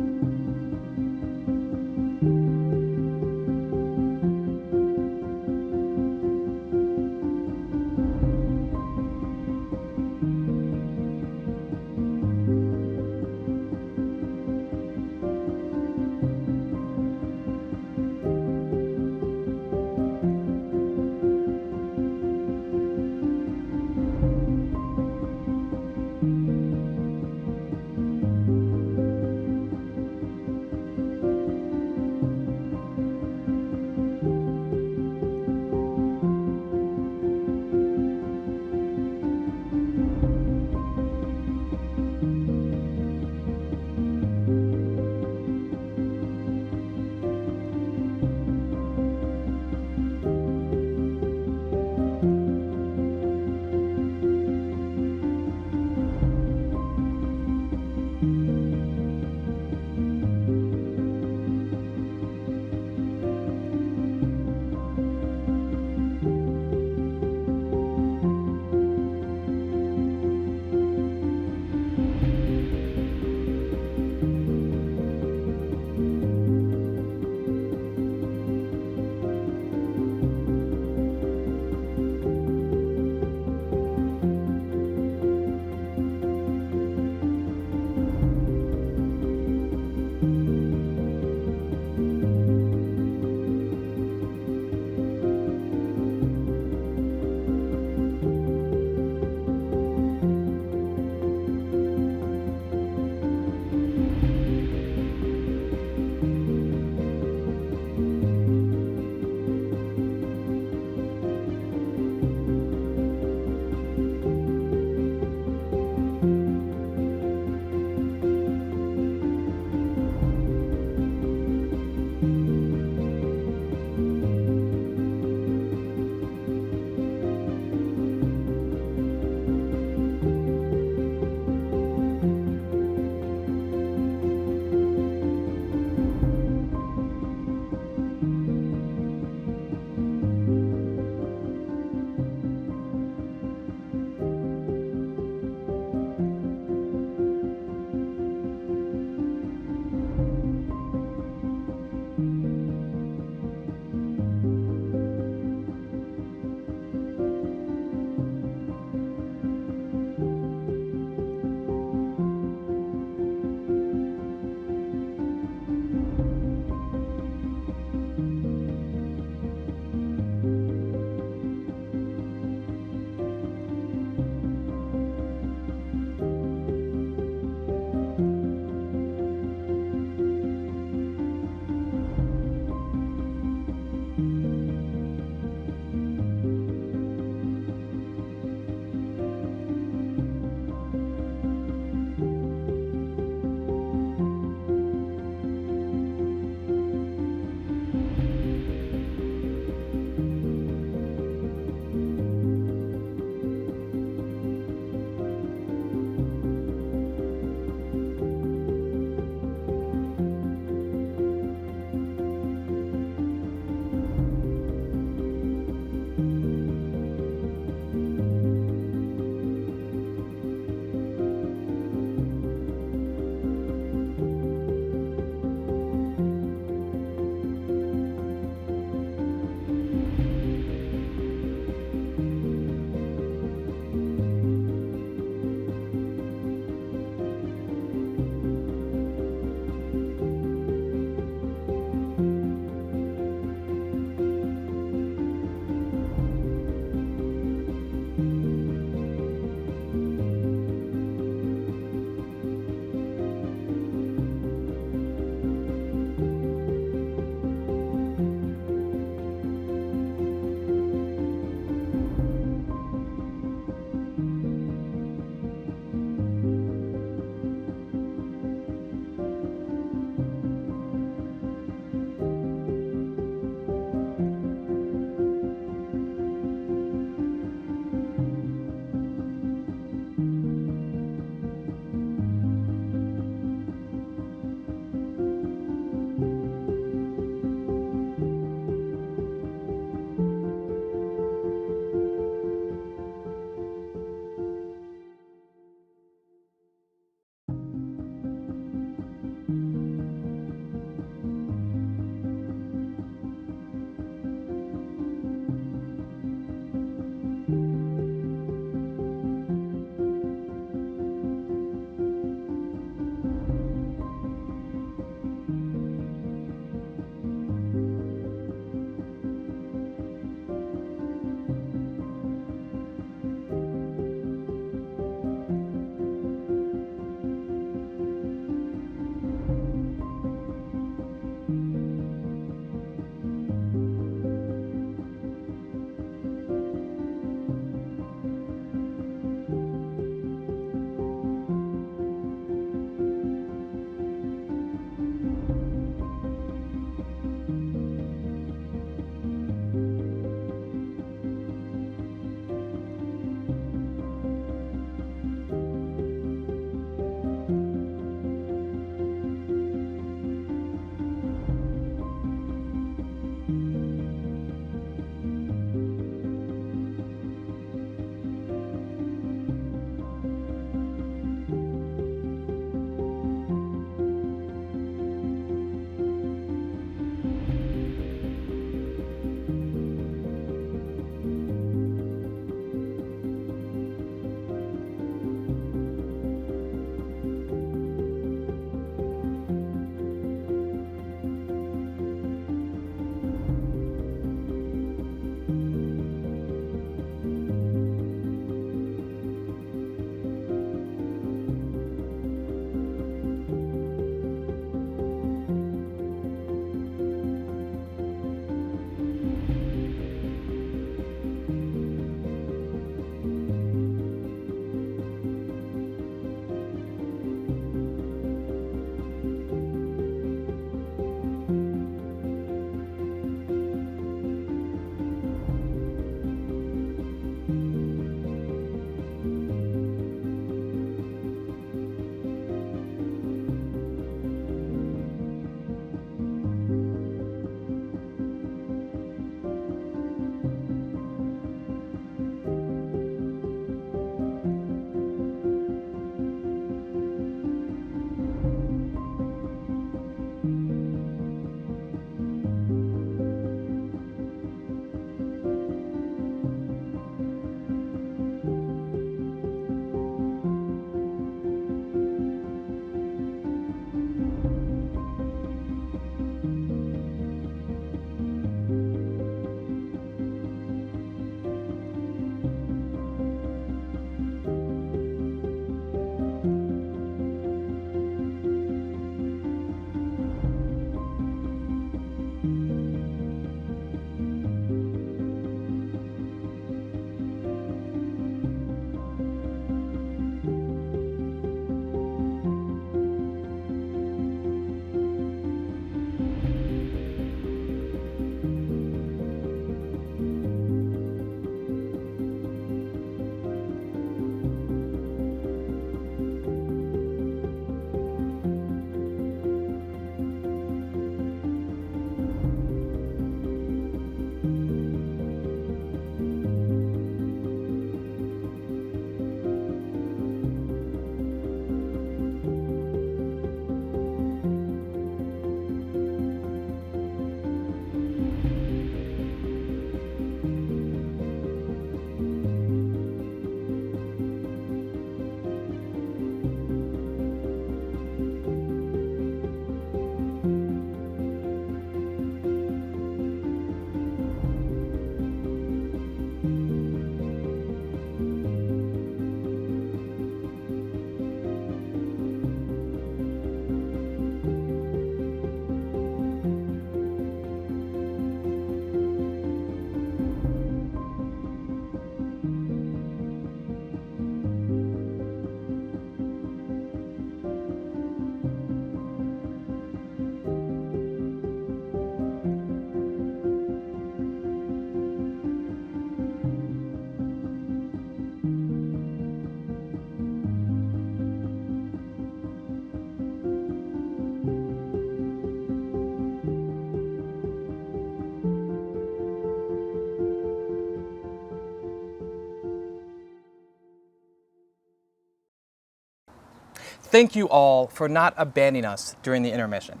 thank you all for not abandoning us during the intermission.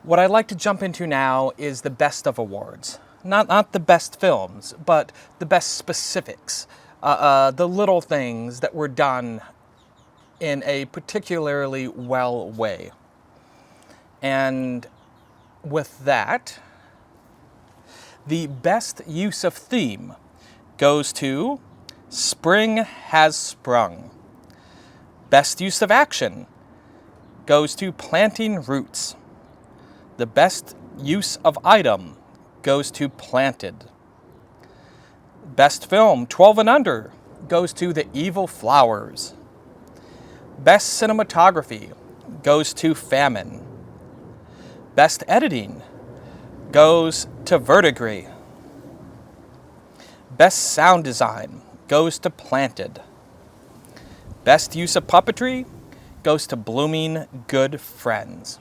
What I'd like to jump into now is the best of awards. Not the best films, but the best specifics. The little things that were done in a particularly well way. And with that, the best use of theme goes to Spring Has Sprung. Best use of action goes to Planting Roots. The best use of item goes to Planted. Best film, 12 and under, goes to The Evil Flowers. Best cinematography goes to Famine. Best editing goes to Verdigris. Best sound design goes to Planted. Best use of puppetry goes to Blooming Good Friends.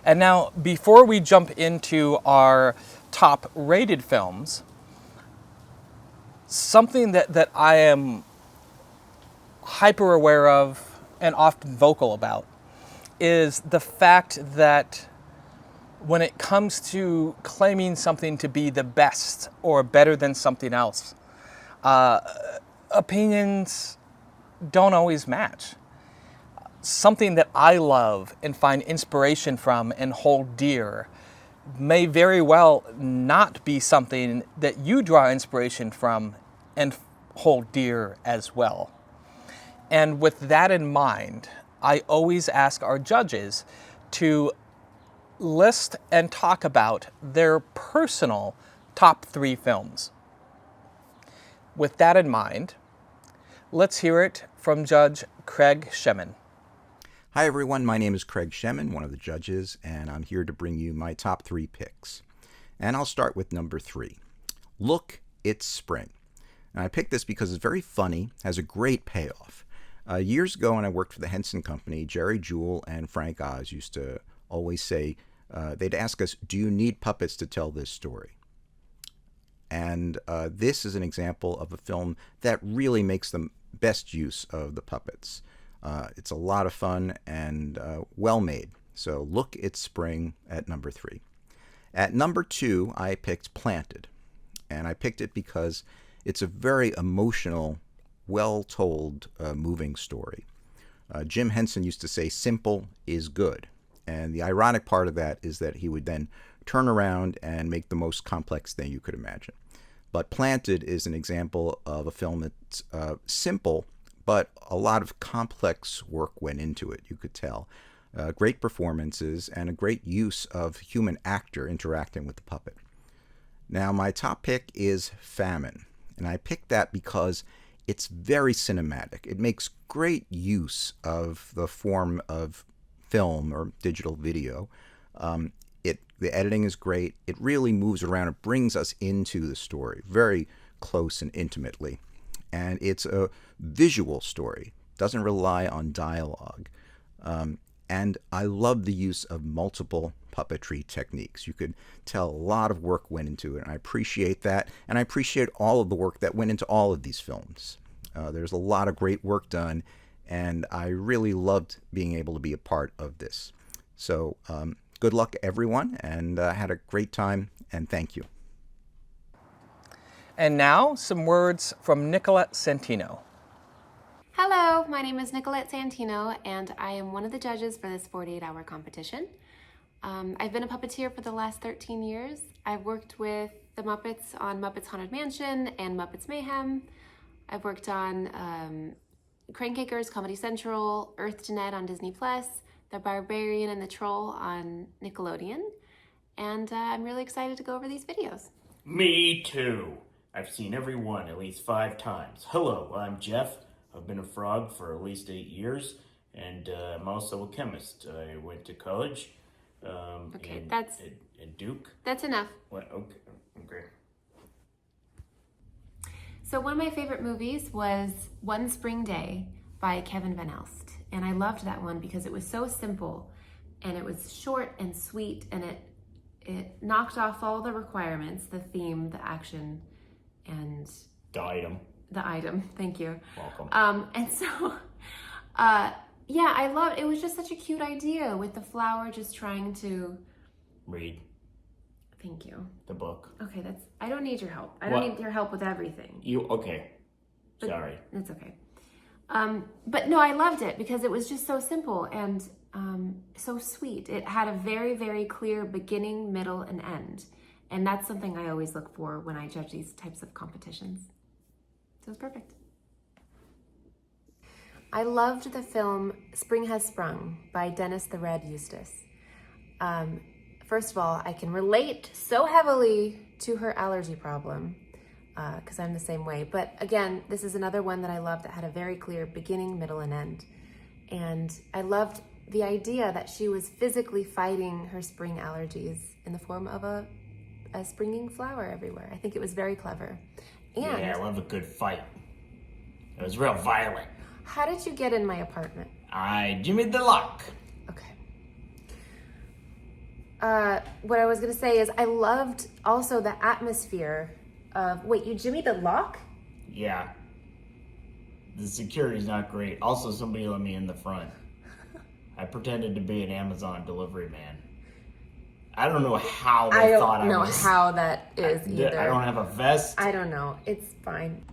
And now, before we jump into our top rated films, something that I am hyper aware of and often vocal about is the fact that when it comes to claiming something to be the best or better than something else, opinions don't always match. Something that I love and find inspiration from and hold dear may very well not be something that you draw inspiration from and hold dear as well. And with that in mind, I always ask our judges to list and talk about their personal top 3 films. With that in mind, let's hear it from Judge Craig Shemin. Hi everyone, my name is Craig Shemin, one of the judges, and I'm here to bring you my top 3 picks. And I'll start with number 3. Look, It's Spring. And I picked this because it's very funny, has a great payoff. Years ago when I worked for the Henson Company, Jerry Jewell and Frank Oz used to always say, they'd ask us, do you need puppets to tell this story? And this is an example of a film that really makes the best use of the puppets. It's a lot of fun and well made. So Look, It's Spring at number 3. At number 2, I picked Planted. And I picked it because it's a very emotional, well-told, moving story. Jim Henson used to say, simple is good. And the ironic part of that is that he would then turn around and make the most complex thing you could imagine. But Planted is an example of a film that's simple, but a lot of complex work went into it, you could tell. Great performances and a great use of human actor interacting with the puppet. Now, my top pick is Famine, and I picked that because it's very cinematic. It makes great use of the form of film or digital video. The editing is great. It really moves around. It brings us into the story very close and intimately. And it's a visual story. Doesn't rely on dialogue. And I love the use of multiple puppetry techniques. You could tell a lot of work went into it, and I appreciate that. And I appreciate all of the work that went into all of these films. There's a lot of great work done, and I really loved being able to be a part of this. So good luck, everyone, and had a great time, and thank you. And now, some words from Nicolette Santino. Hello, my name is Nicolette Santino, and I am one of the judges for this 48-hour competition. I've been a puppeteer for the last 13 years. I've worked with the Muppets on Muppets Haunted Mansion and Muppets Mayhem. I've worked on Crankakers, Comedy Central, Earth to Ned on Disney+, The Barbarian and the Troll on Nickelodeon, and I'm really excited to go over these videos. Me too. I've seen every one at least 5 times. Hello, I'm Jeff. I've been a frog for at least 8 years, and I'm also a chemist. I went to college in Duke. That's enough. What? Okay. So one of my favorite movies was One Spring Day by Kevin Van Elst. And I loved that one because it was so simple and it was short and sweet, and it knocked off all the requirements, the theme, the action, and the item. The item, thank you. Welcome. And so Yeah, I loved it. It was just such a cute idea with the flower just trying to Read Thank you. the book. Okay, I don't need your help. I don't need your help with everything. Okay. Sorry. It's okay. But no, I loved it because it was just so simple and so sweet. It had a very, very clear beginning, middle, and end. And that's something I always look for when I judge these types of competitions. So it's perfect. I loved the film Spring Has Sprung by Dennis the Red Eustace. First of all, I can relate so heavily to her allergy problem because I'm the same way. But again, this is another one that I loved that had a very clear beginning, middle, and end. And I loved the idea that she was physically fighting her spring allergies in the form of a springing flower everywhere. I think it was very clever. And yeah, I love a good fight. It was real violent. How did you get in my apartment? I jimmied the lock. What I was gonna say is I loved also the atmosphere of, wait, you jimmied the lock? Yeah. The security's not great. Also, somebody let me in the front. I pretended to be an Amazon delivery man. I don't know how they thought I was. I don't know how that is either. I don't have a vest. I don't know. It's fine.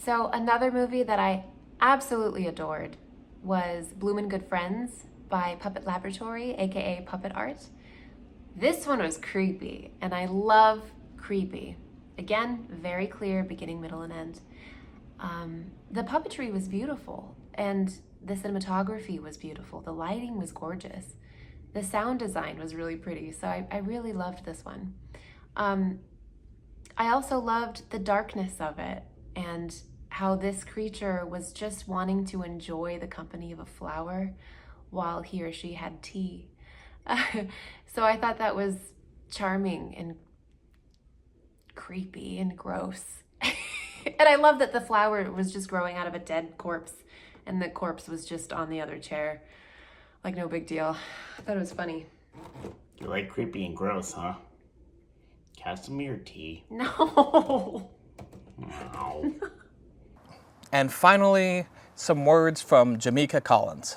So another movie that I absolutely adored was Bloomin' Good Friends by Puppet Laboratory, aka Puppet Art. This one was creepy, and I love creepy. Again, very clear beginning, middle, and end. The puppetry was beautiful, and the cinematography was beautiful. The lighting was gorgeous. The sound design was really pretty, so I really loved this one. I also loved the darkness of it and how this creature was just wanting to enjoy the company of a flower while he or she had tea. So I thought that was charming and creepy and gross. And I love that the flower was just growing out of a dead corpse and the corpse was just on the other chair. Like, no big deal. I thought it was funny. You like creepy and gross, huh? Casimir tea. No. No. And finally, some words from Jamaica Collins.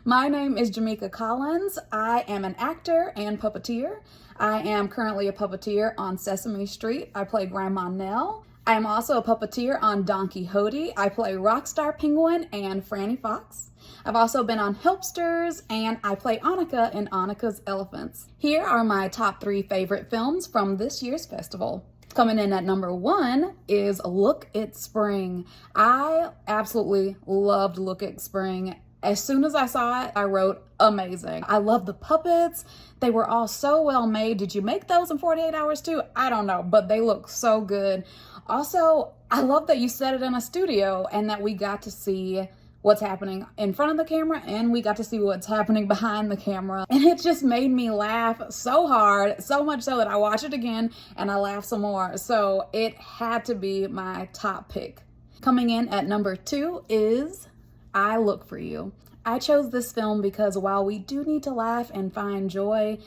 My name is Jamaica Collins. I am an actor and puppeteer. I am currently a puppeteer on Sesame Street. I play Grandma Nell. I am also a puppeteer on Don Quixote. I play Rockstar Penguin and Franny Fox. I've also been on Helpsters, and I play Annika in Annika's Elephants. Here are my top 3 favorite films from this year's festival. Coming in at number 1 is Look, It's Spring. I absolutely loved Look, It's Spring. As soon as I saw it, I wrote amazing. I love the puppets. They were all so well made. Did you make those in 48 hours too? I don't know, but they look so good. Also, I love that you set it in a studio and that we got to see what's happening in front of the camera and we got to see what's happening behind the camera. And it just made me laugh so hard, so much so that I watched it again and I laughed some more. So it had to be my top pick. Coming in at number 2 is I Look For You. I chose this film because while we do need to laugh and find joy,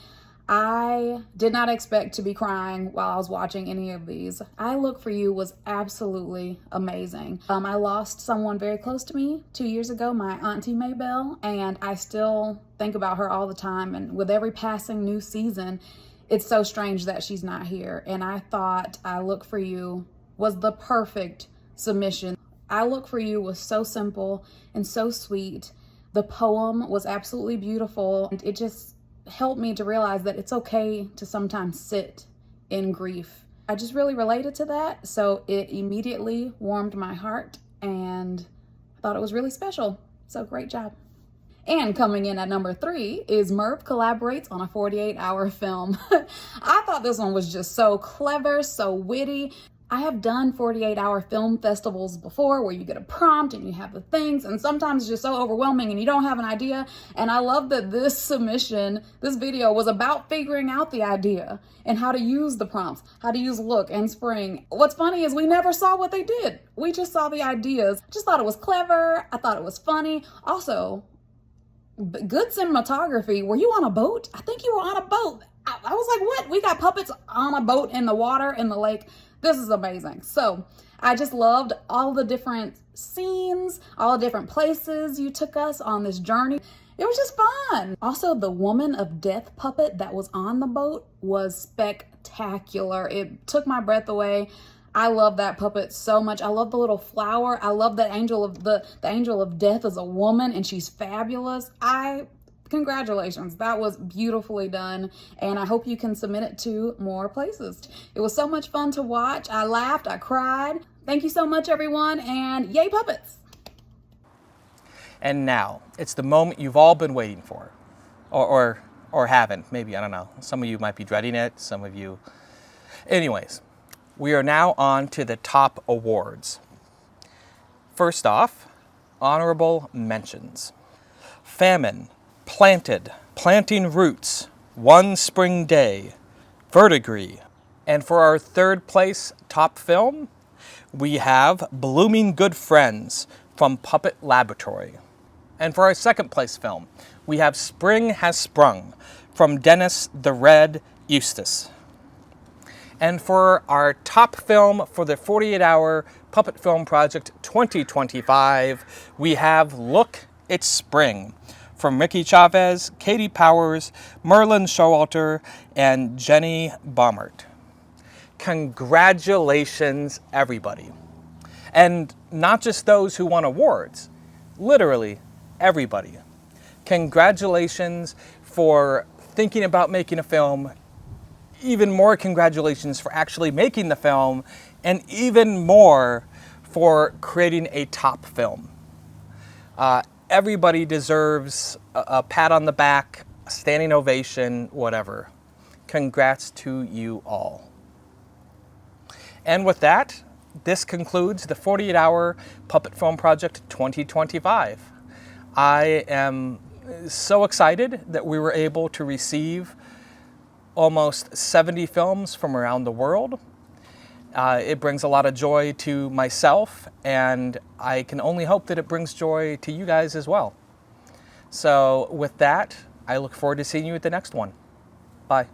I did not expect to be crying while I was watching any of these. I Look For You was absolutely amazing. I lost someone very close to me 2 years ago, my Auntie Maybelle, and I still think about her all the time. And with every passing new season, it's so strange that she's not here. And I thought I Look For You was the perfect submission. I Look For You was so simple and so sweet. The poem was absolutely beautiful, and it just helped me to realize that it's okay to sometimes sit in grief. I just really related to that, so it immediately warmed my heart, and I thought it was really special. So great job. And coming in at number 3 is Merv Collaborates on a 48-hour film. I thought this one was just so clever, so witty. I have done 48-hour film festivals before where you get a prompt and you have the things, and sometimes it's just so overwhelming and you don't have an idea. And I love that this submission, this video was about figuring out the idea and how to use the prompts, how to use Look and Spring. What's funny is we never saw what they did. We just saw the ideas. Just thought it was clever. I thought it was funny. Also, good cinematography. Were you on a boat? I think you were on a boat. I was like, what? We got puppets on a boat in the water, in the lake. This is amazing. So I just loved all the different scenes, all the different places you took us on this journey. It was just fun. Also, the Woman of Death puppet that was on the boat was spectacular. It took my breath away. I love that puppet so much. I love the little flower. I love that angel of the angel of death is a woman and she's fabulous. Congratulations, that was beautifully done, and I hope you can submit it to more places. It was so much fun to watch. I laughed, I cried. Thank you so much, everyone, and yay puppets! And now, it's the moment you've all been waiting for. Or haven't, maybe, I don't know. Some of you might be dreading it, some of you... Anyways, we are now on to the top awards. First off, honorable mentions. Famine, Planting Roots, One Spring Day, Verdigris. And for our third place top film, we have Blooming Good Friends from Puppet Laboratory. And for our second place film, we have Spring Has Sprung from Dennis the Red Eustace. And for our top film for the 48-hour Puppet Film Project 2025, we have Look, It's Spring from Ricky Chavez, Katie Powers, Merlin Showalter, and Jenny Baumert. Congratulations, everybody. And not just those who won awards, literally everybody. Congratulations for thinking about making a film. Even more congratulations for actually making the film, and even more for creating a top film. Everybody deserves a pat on the back, a standing ovation, whatever. Congrats to you all. And with that, this concludes the 48-hour Puppet Film Project 2025. I am so excited that we were able to receive almost 70 films from around the world. It brings a lot of joy to myself, and I can only hope that it brings joy to you guys as well. So with that, I look forward to seeing you at the next one. Bye.